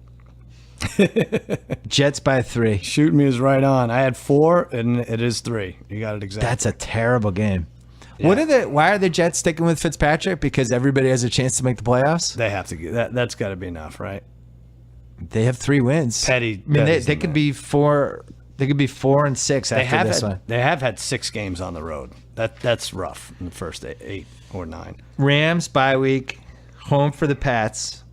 Jets by 3. Shoot me is right on. I had 4, and it is 3. You got it exactly. That's a terrible game. Why are the Jets sticking with Fitzpatrick? Because everybody has a chance to make the playoffs? They have to get that. That's got to be enough, right? They have 3 wins. Petty. I mean, they could be 4. They could be 4-6 after this one. They have had 6 games on the road. That's rough in the first 8 or 9. Rams bye week, home for the Pats,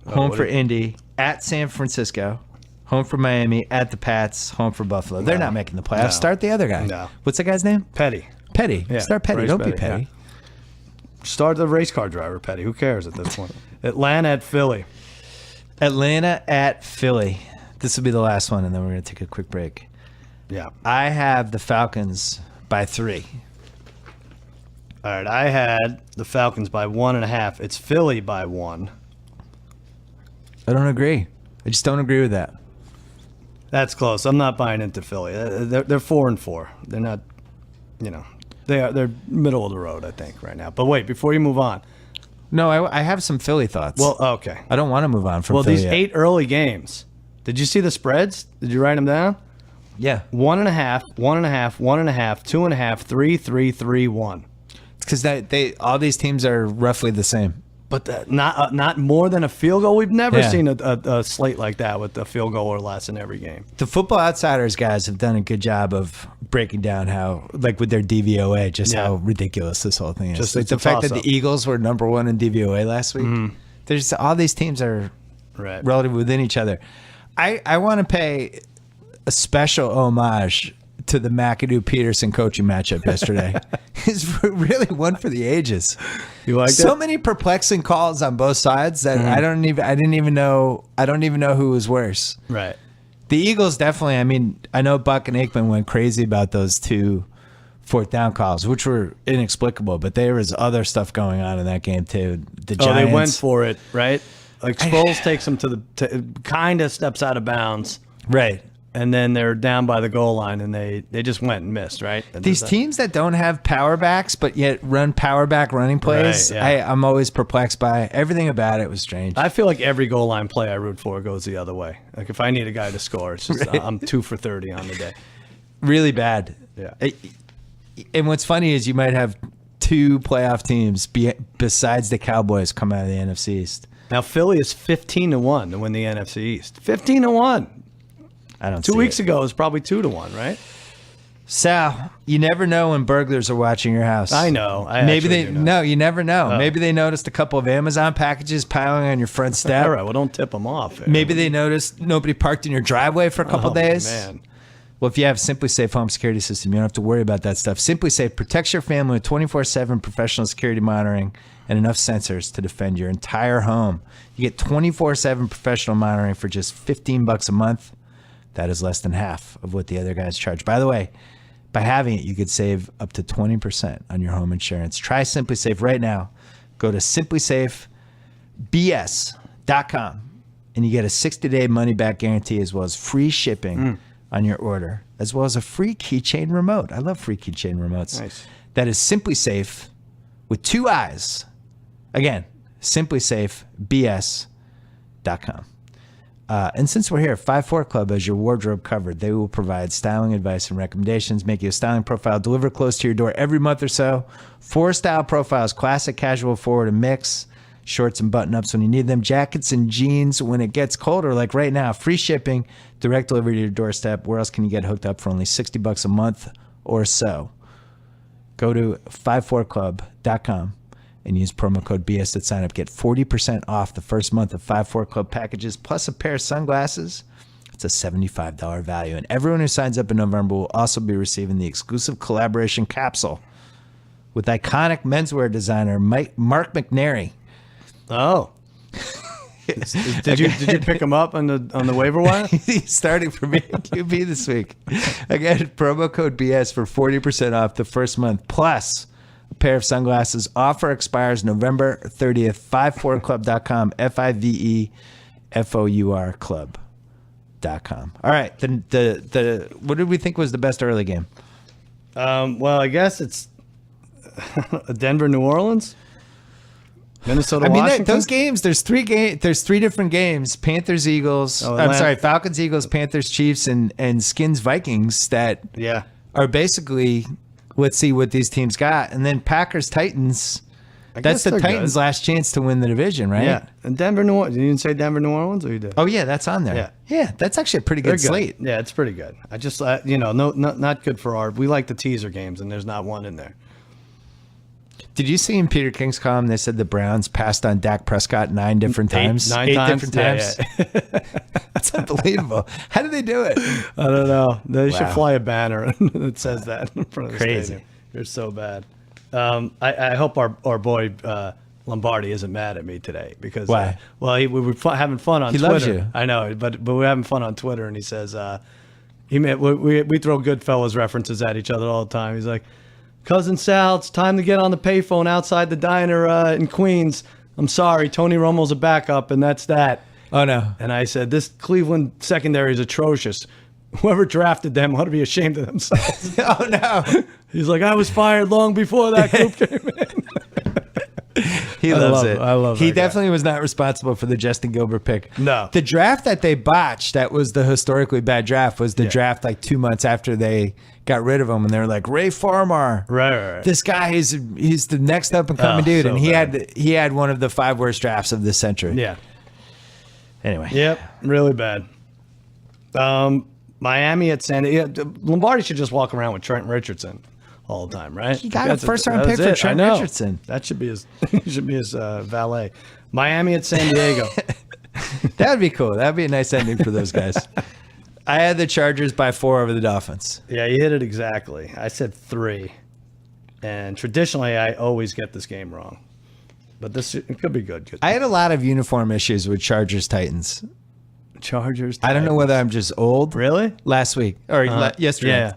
home for Indy, at San Francisco, home for Miami, at the Pats, home for Buffalo. They're not making the playoffs. No. Start the other guy. No. What's the guy's name? Petty. Petty. Yeah, Start Petty. race Don't be Petty, Petty. Start the race car driver, Petty. Who cares at this point? Atlanta at Philly. Atlanta at Philly. This will be the last one, and then we're going to take a quick break. Yeah. I have the Falcons by 3. All right. I had the Falcons by 1.5. It's Philly by 1. I don't agree. I just don't agree with that. That's close. I'm not buying into Philly. They're 4-4. They're not. They're middle of the road, I think, right now. But wait, before you move on. No, I have some Philly thoughts. Well, okay. I don't want to move on from Philly these yet. 8 early games. Did you see the spreads? Did you write them down? Yeah. 1.5, 1.5, 1.5, 2.5, 3, 3, 3, 1. Because they all these teams are roughly the same. But not more than a field goal. We've never Yeah. seen a slate like that with a field goal or less in every game. The Football Outsiders guys have done a good job of breaking down how, like with their DVOA, just how ridiculous this whole thing is. Just like it's the a fact that toss-up. the Eagles were number 1 in DVOA last week. There's all these teams are Right. relative within each other. I want to pay a special homage to the McAdoo-Peterson coaching matchup yesterday. It's really one for the ages. You like So it? many perplexing calls on both sides that I don't even know who was worse. Right. The Eagles definitely. I mean, I know Buck and Aikman went crazy about those 2 4th down calls, which were inexplicable, but there was other stuff going on in that game too. The Giants, They went for it, right? Like Sproles takes them to kind of steps out of bounds, right. and then they're down by the goal line, and they just went and missed, right? And These teams that don't have power backs but yet run power back running plays, Right, yeah. I'm always perplexed by. Everything about it was strange. I feel like every goal line play I root for goes the other way. Like if I need a guy to score, it's just I'm 2 for 30 on the day. Really bad. Yeah. And what's funny is you might have 2 playoff teams besides the Cowboys come out of the NFC East. Now Philly is 15-1 to win the NFC East. 15-1. I don't. 2 see weeks it. ago it was probably 2-1, right? Sal, you never know when burglars are watching your house. I know. Maybe actually they do know. no, you never know. Oh. Maybe they noticed a couple of Amazon packages piling on your front step. All right, well don't tip them off. Maybe they noticed nobody parked in your driveway for a couple days. Man. Well, if you have Simply Safe home security system, you don't have to worry about that stuff. Simply Safe protects your family with 24/7 professional security monitoring and enough sensors to defend your entire home. You get 24/7 professional monitoring for just $15 a month. That is less than half of what the other guys charge. By the way, by having it, you could save up to 20% on your home insurance. Try Simply Safe right now. Go to simplysafebs.com and you get a 60-day money-back guarantee as well as free shipping on your order, as well as a free keychain remote. I love free keychain remotes. Nice. That is Simply Safe with 2 eyes. Again, simplysafebs.com. And since we're here, 5-4 Club has your wardrobe covered. They will provide styling advice and recommendations, make you a styling profile delivered close to your door every month or so. 4 style profiles: classic, casual, forward, and mix. Shorts and button-ups when you need them. Jackets and jeans when it gets colder, like right now. Free shipping, direct delivery to your doorstep. Where else can you get hooked up for only $60 a month or so? Go to 54club.com and use promo code BS at sign up. Get 40% off the first month of 54 Club packages plus a pair of sunglasses. It's a $75 value. And everyone who signs up in November will also be receiving the exclusive collaboration capsule with iconic menswear designer Mark McNary. Oh. Did you pick him up on the waiver wire? He's starting for me at QB this week. Again, promo code BS for 40% off the first month plus a pair of sunglasses. Offer expires November 30th. 54club.com. FIVEFOUR club.com. All right. The what did we think was the best early game? Well, I guess it's Denver, New Orleans, Minnesota, I mean, Washington. those games. There's 3 different games: Panthers, Eagles. Oh, I'm Atlanta. sorry, Falcons, Eagles, Panthers, Chiefs, and Skins, Vikings. That Yeah. are basically let's see what these teams got. And then Packers Titans. That's the they're Titans' good. last chance to win the division, right? Yeah. And Denver, New Orleans. You didn't say Denver, New Orleans, or you did? Oh yeah, that's on there. Yeah, that's actually a pretty They're good slate. Yeah, it's pretty good. I just, not good for our. We like the teaser games, and there's not one in there. Did you see in Peter King's column they said the Browns passed on Dak Prescott 9 different times? Nine times? Different times. Yeah. That's unbelievable. How did they do it? I don't know. They should Wow. fly a banner that says that in front of the Crazy. stadium. They're so bad. I hope our boy Lombardi isn't mad at me today because Why? We were having fun on He Twitter. loves you. I know, but we're having fun on Twitter, and he says we throw Goodfellas references at each other all the time. He's like, Cousin Sal, it's time to get on the payphone outside the diner in Queens. I'm sorry, Tony Romo's a backup, and that's that. Oh no. And I said, this Cleveland secondary is atrocious. Whoever drafted them ought to be ashamed of themselves. Oh no. He's like, I was fired long before that group came in. He I loves love- it. I love He that guy. definitely was not responsible for the Justin Gilbert pick. No. The draft that they botched, that was the historically bad draft, was the draft like 2 months after they got rid of him, and they were like, Ray Farmar. Right. This guy he's the next up and coming Oh, dude, so and bad. he had one of the 5 worst drafts of this century. Yeah. Anyway. Yep. Really bad. Miami at San Diego. Lombardi should just walk around with Trent Richardson all the time, right? He got a first-round pick for Trent Richardson. That should be his. Should be his valet. Miami at San Diego. That would be cool. That would be a nice ending for those guys. I had the Chargers by 4 over the Dolphins. Yeah, you hit it exactly. I said 3, and traditionally I always get this game wrong, but this it could be good. I had a lot of uniform issues with Chargers Titans. Chargers. I don't know whether I'm just old. Really? Last week or yesterday. Yeah.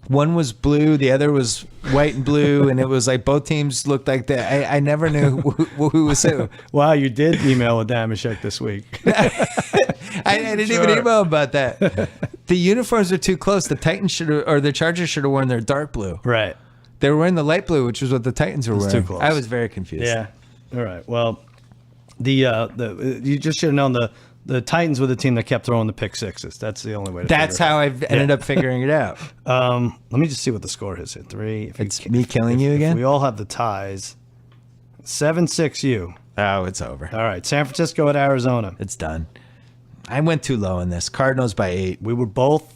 One was blue, the other was white and blue, and it was like both teams looked like that. I never knew who was who. Wow, you did email with Damashek this week. I didn't even Sure. email about that. The uniforms are too close. The Titans should have, or the Chargers should have worn their dark blue. Right. They were wearing the light blue, which was what the Titans were wearing. too close. I was very confused. Yeah. All right. Well, the you just should have known the Titans were the team that kept throwing the pick sixes. That's the only way to That's figure it how I've ended up figuring it out. out. Let me just see what the score is here. 3. If It's me killing you if again? we all have the ties. 7-6 you. Oh, it's over. All right. San Francisco at Arizona. It's done. I went too low in this. Cardinals by 8. We both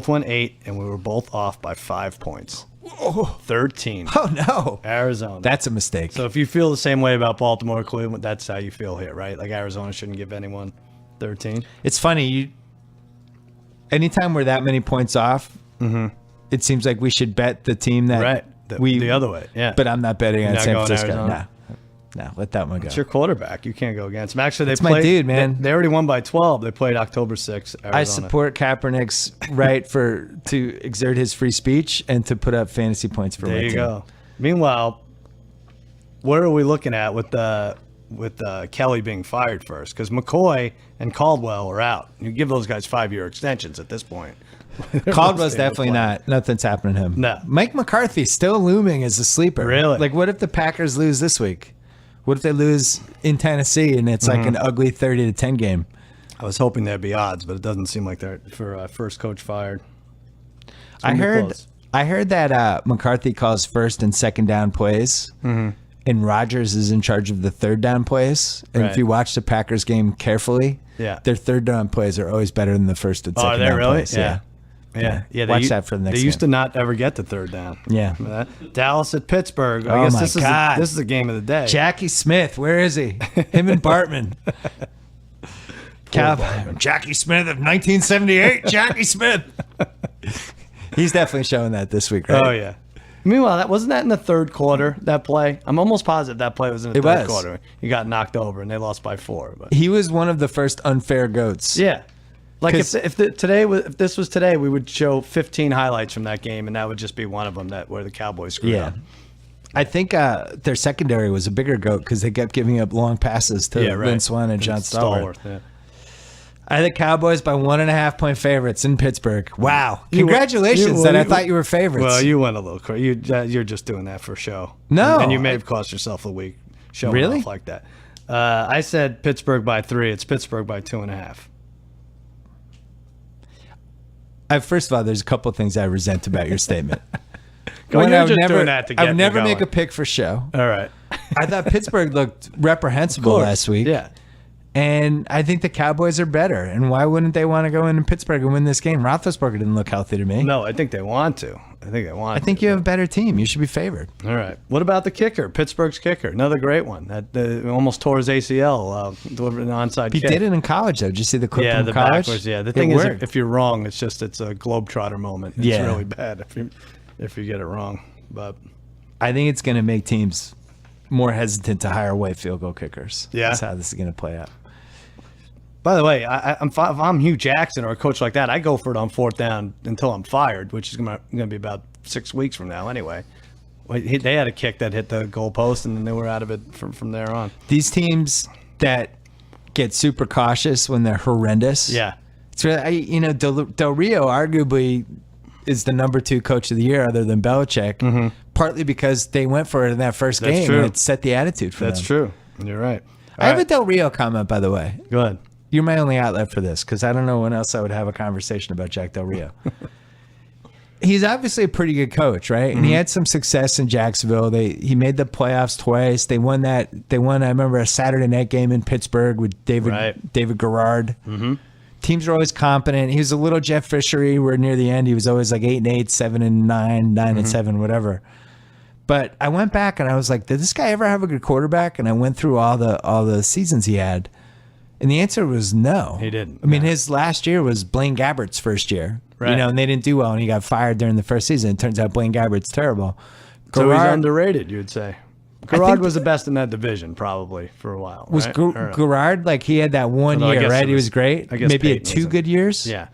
went 8, and we were both off by 5 points. 13. Oh, no. Arizona. That's a mistake. So if you feel the same way about Baltimore, Cleveland, that's how you feel here, right? Like Arizona shouldn't give anyone 13. It's funny. Anytime we're that many points off, it seems like we should bet the team that Right. The other way. Yeah. But I'm not betting on not San going Francisco. Arizona? No, let that one go. It's your quarterback. You can't go against him. Actually, It's my dude, man. They already won by 12. They played October 6th. Arizona. I support Kaepernick's right to exert his free speech and to put up fantasy points for my There you team. go. Meanwhile, what are we looking at with Kelly being fired first? Because McCoy and Caldwell are out. You give those guys 5-year extensions at this point. Caldwell's definitely not. Nothing's happening to him. No. Mike McCarthy still looming as a sleeper. Really? Like, what if the Packers lose this week? What if they lose in Tennessee and it's like an ugly 30-10 game? I was hoping there'd be odds, but it doesn't seem like they're for first coach fired. It's I gonna be heard close. I heard that McCarthy calls first and second down plays, and Rodgers is in charge of the third down plays. And Right. if you watch the Packers game carefully, Yeah. their third down plays are always better than the first and second Are they down really? plays. Yeah. Watch that for the next They used game. to not ever get to third down. Yeah. Remember that? Dallas at Pittsburgh. I Oh guess my this God. is a game of the day. Jackie Smith, where is he? Him and Bartman. Jackie Smith of 1978. Jackie Smith. He's definitely showing that this week, right? Oh yeah. Meanwhile, wasn't that in the third quarter? That play, I'm almost positive that play was in the third was. quarter. He got knocked over and they lost by 4. But He was one of the first unfair goats. yeah, like 'Cause- if this was today, we would show 15 highlights from that game, and that would just be one of them where the Cowboys screwed Yeah. up. I think their secondary was a bigger goat because they kept giving up long passes to Lynn Swan and John Stallworth. Yeah. I had the Cowboys by 1.5 point favorites in Pittsburgh. Wow. You were- Congratulations you- that I you- thought you were favorites. Well, you went a little crazy. You're just doing that for show. No, and you may have cost yourself a week showing Really? off like that. I said Pittsburgh by 3. It's Pittsburgh by 2.5. First of all, there's a couple of things I resent about your statement. Well, One, you're I would just never, doing that to I get would me never going. make a pick for show. All right. I thought Pittsburgh looked reprehensible last week. Yeah. And I think the Cowboys are better. And why wouldn't they want to go into Pittsburgh and win this game? Roethlisberger didn't look healthy to me. No, I think they want to. I think you have a better team. You should be favored. All right. What about the kicker? Pittsburgh's kicker, another great one. That almost tore his ACL delivering an onside He kick. did it in college, though. Did you see the clip Yeah, from the college? backwards. Yeah, the It thing is, worked. if you're wrong, it's a globetrotter moment. It's Yeah. really bad if you get it wrong. But I think it's going to make teams more hesitant to hire away field goal kickers. Yeah. That's how this is going to play out. by the way, if I'm Hugh Jackson or a coach like that, I go for it on fourth down until I'm fired, which is going to be about 6 weeks from now anyway. They had a kick that hit the goalpost, and then they were out of it from there on. These teams that get super cautious when they're horrendous. Yeah. It's really, Del Rio arguably is the number 2 coach of the year other than Belichick, partly because they went for it in that first game true. and it set the attitude for them. That's true. You're right. I have a Del Rio comment, by the way. Go ahead. You're my only outlet for this because I don't know when else I would have a conversation about Jack Del Rio. He's obviously a pretty good coach, right? And he had some success in Jacksonville. He made the playoffs twice. They won. I remember a Saturday night game in Pittsburgh with David Garrard. Teams are always competent. He was a little Jeff Fishery where near the end he was always like 8-8, 7-9, 9-7, whatever. But I went back and I was like, did this guy ever have a good quarterback? And I went through all the seasons he had. And the answer was no. He didn't. I mean, his last year was Blaine Gabbert's first year. Right. And they didn't do well, and he got fired during the first season. It turns out Blaine Gabbert's terrible. So he's Garrard underrated, you would say. Garrard was the best in that division, probably, for a while. was right? Garrard, like, he had that one Although I year, guess right? it He was- was great. I guess Maybe Peyton had 2 was good years. Yeah.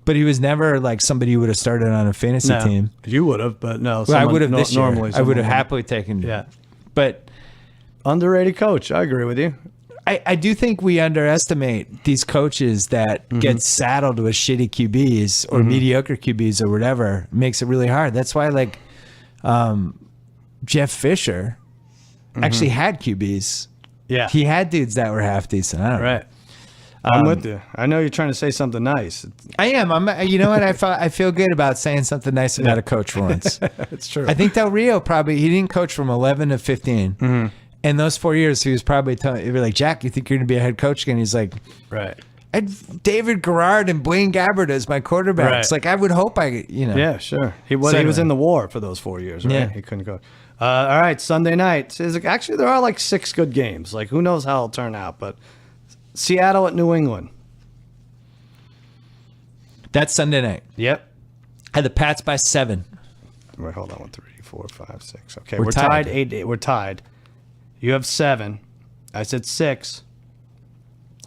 But he was never like somebody who would have started on a fantasy No, team. you would have, but no. Well, I would have this year. Normally, I would have someone happily taken. Yeah. But Underrated coach. I agree with you. I do think we underestimate these coaches that get saddled with shitty QBs or mediocre QBs or whatever. It makes it really hard. That's why, like, Jeff Fisher actually had QBs. Yeah. He had dudes that were half decent. I don't know. Right. I'm with you. I know you're trying to say something nice. I am. You know what? I feel good about saying something nice about a coach for once. It's true. I think Del Rio he didn't coach from 11 to 15. And those 4 years, he was probably telling, he'd be like, Jack, you think you're going to be a head coach again? He's like, right. I had David Garrard and Blaine Gabbert as my quarterbacks. Right. Like, I would hope Yeah, sure. He was anyway. in the war for those 4 years, right? Yeah. He couldn't go. All right, Sunday night. Actually, there are like 6 good games. Like, who knows how it'll turn out, but Seattle at New England. That's Sunday night. Yep. I had the Pats by 7. Wait, hold on. 1, 3, 4, 5, 6. Okay, We're we're tied. tied. 8. We're tied. You have 7. I said 6.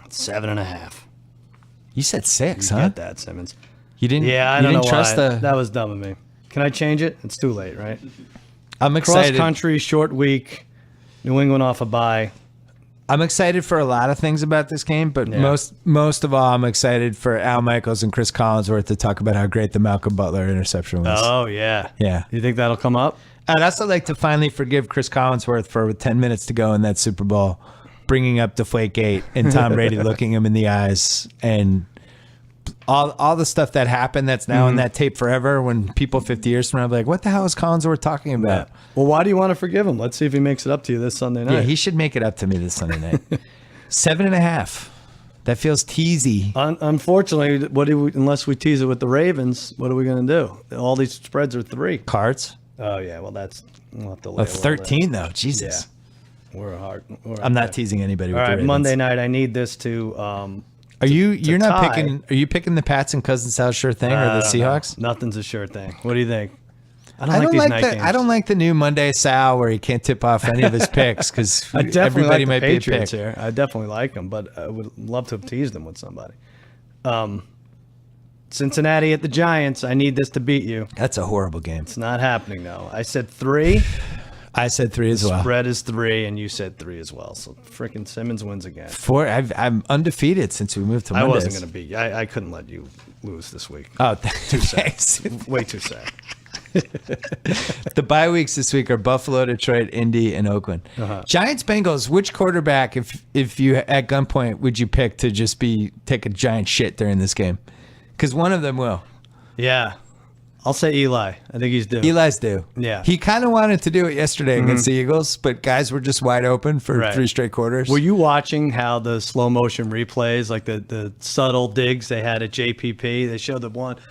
7.5. You said 6, You huh? get that, Simmons. You didn't. Yeah, I you don't know didn't trust why. the. That was dumb of me. Can I change it? It's too late, right? I'm Cross excited. country, short week. New England off a bye. I'm excited for a lot of things about this game, but Yeah. most of all, I'm excited for Al Michaels and Chris Collinsworth to talk about how great the Malcolm Butler interception was. Oh yeah. Yeah. You think that'll come up? I'd also like to finally forgive Chris Collinsworth for 10 minutes to go in that Super Bowl, bringing up Deflategate and Tom Brady looking him in the eyes and all the stuff that happened that's now in that tape forever when people 50 years from now will be like, what the hell is Collinsworth talking about? Well, why do you want to forgive him? Let's see if he makes it up to you this Sunday night. Yeah, he should make it up to me this Sunday night. 7.5. That feels teasy. Unfortunately, unless we tease it with the Ravens, what are we going to do? All these spreads are 3. Cards? Oh yeah, well we'll have to lay Oh, a little 13 bit. though. Jesus. Yeah. I'm not teasing anybody with All the right, Ravens. Monday night. I need this to. You're not tie. picking? Are you picking the Pats and Cousins House sure thing or the Seahawks? Nothing's a sure thing. What do you think? I I don't these like night the games. I don't like the new Monday Sal where he can't tip off any of his picks because I definitely everybody like might the be a Patriots pick. here. I definitely like them, but I would love to have teased them with somebody. Cincinnati at the Giants. I need this to beat you. That's a horrible game. It's not happening though. I said 3. I said 3 as well. Spread is 3, and you said 3 as well. So freaking Simmons wins again. 4. I'm undefeated since we moved to Mondays. I wasn't going to beat you. I couldn't let you lose this week. Oh, thanks. Way too sad. The bye weeks this week are Buffalo, Detroit, Indy, and Oakland. Giants, Bengals. Which quarterback, if you at gunpoint, would you pick to just take a giant shit during this game? Because one of them will. Yeah. I'll say Eli. I think he's due. Eli's due. Yeah. He kind of wanted to do it yesterday against the Eagles, but guys were just wide open for Right. 3 straight quarters. Were you watching how the slow motion replays, like the subtle digs they had at JPP? They showed the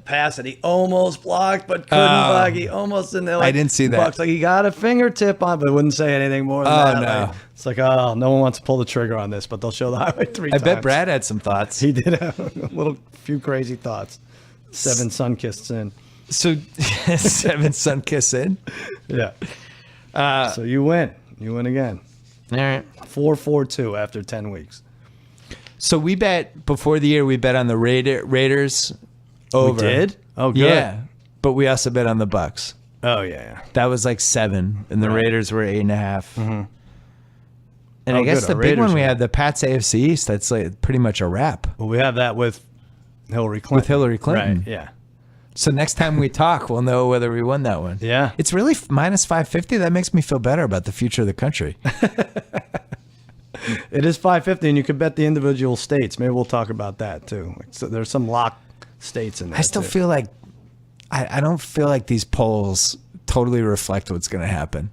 pass that he almost blocked but couldn't block. He almost didn't. Like, I didn't see that. Bucks, like he got a fingertip on, but wouldn't say anything more than that. No. Like, it's like, oh, no one wants to pull the trigger on this, but they'll show the highlight 3 times. I bet Brad had some thoughts. He did have a few crazy thoughts. 7 sun-kissed in. So 7 sun kiss in. Yeah. So you win. You win again. All right. 4-4-2 after 10 weeks. So we bet before the year. We bet on the Raiders over. We did? Oh, good. Yeah, but we also bet on the Bucks. Oh, yeah. That was like 7, and the Right. Raiders were 8.5. And Oh, I guess good. the Our big one Raiders we are- had, the Pats AFC East. That's like pretty much a wrap. Well, we have that with Hillary Clinton. With Hillary Clinton. Right, yeah. So next time we talk, we'll know whether we won that one. Yeah. It's really minus 550. That makes me feel better about the future of the country. It is 550, and you could bet the individual states. Maybe we'll talk about that, too. Like, so there's some lock states in there, I still too. feel like I don't feel like these polls totally reflect what's going to happen.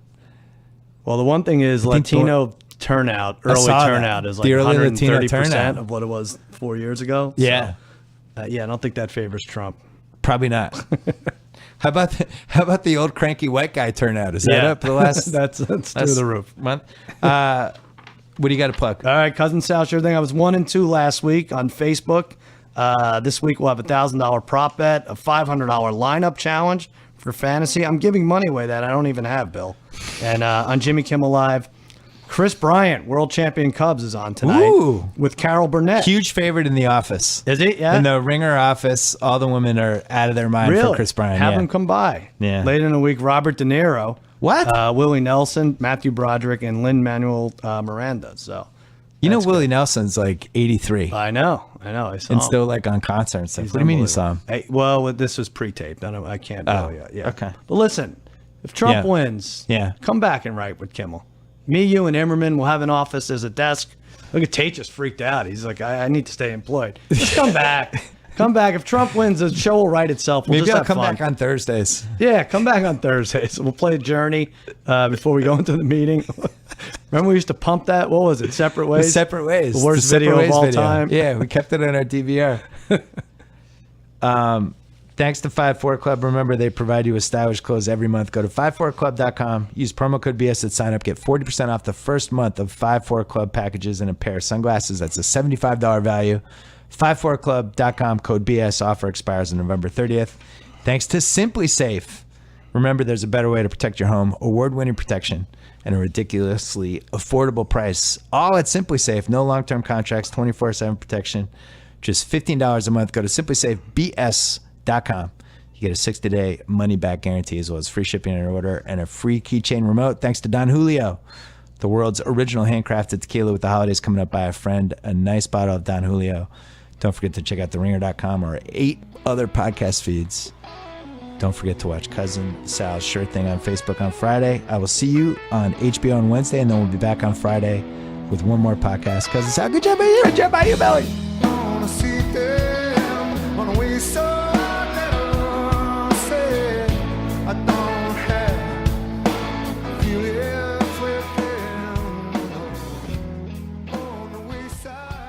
Well, the one thing is think Latino turnout, I early saw that. turnout is like The early Latino 130% turnout. of what it was 4 years ago. Yeah. So, I don't think that favors Trump. Probably not. How about the old cranky white guy turnout? Is that up the last that's through the roof. month? What do you got to plug? All right, Cousin Sal, sure thing. I was 1-2 last week on Facebook. This week we'll have $1,000 prop bet, a $500 lineup challenge for fantasy. I'm giving money away that I don't even have, Bill. And on Jimmy Kimmel Live, Chris Bryant, world champion Cubs, is on tonight Ooh. with Carol Burnett. Huge favorite in the office. Is he? Yeah. In the Ringer office, all the women are out of their mind Really? for Chris Bryant. Have yeah. him come by. Yeah. Later in the week, Robert De Niro. What? Willie Nelson, Matthew Broderick, and Lin-Manuel Miranda. So, You know that's Willie Nelson's like 83 I know. I saw and him. still like on concert and stuff. He's What do you mean you saw him? Hey, well, this was pre-taped. I can't tell you. Yeah. okay. But listen, if Trump Yeah. wins, Yeah. come back and write with Kimmel. Me, you, and Emmerman will have an office. There's a desk. Look at Tate just freaked out. He's like, I need to stay employed. Just come back. Come back. If Trump wins, the show will write itself. We'll Maybe just I'll have come fun. back on Thursdays. Yeah, come back on Thursdays. We'll play Journey before we go into the meeting. Remember we used to pump that? What was it? Separate Ways? Separate Ways. The worst Separate video of Ways all time. Yeah, we kept it on our DVR. Thanks to 5-4 Club. Remember, they provide you with stylish clothes every month. Go to 54club.com. Use promo code BS at sign up. Get 40% off the first month of 5-4 Club packages and a pair of sunglasses. That's a $75 value. 54club.com. Code BS. Offer expires on November 30th. Thanks to Simply Safe. Remember, there's a better way to protect your home. Award-winning protection and a ridiculously affordable price. All at Simply Safe. No long-term contracts. 24/7 protection. Just $15 a month. Go to simplysafebs.com. You get a 60-day money-back guarantee as well as free shipping on your order and a free keychain remote. Thanks to Don Julio, the world's original handcrafted tequila. With the holidays coming up, buy a friend a nice bottle of Don Julio. Don't forget to check out theringer.com or 8 other podcast feeds. Don't forget to watch Cousin Sal's Sure Thing on Facebook on Friday. I will see you on HBO on Wednesday, and then we'll be back on Friday with one more podcast. Cousin Sal, good job by you. Good job by you, Belly. Wanna see them, wanna waste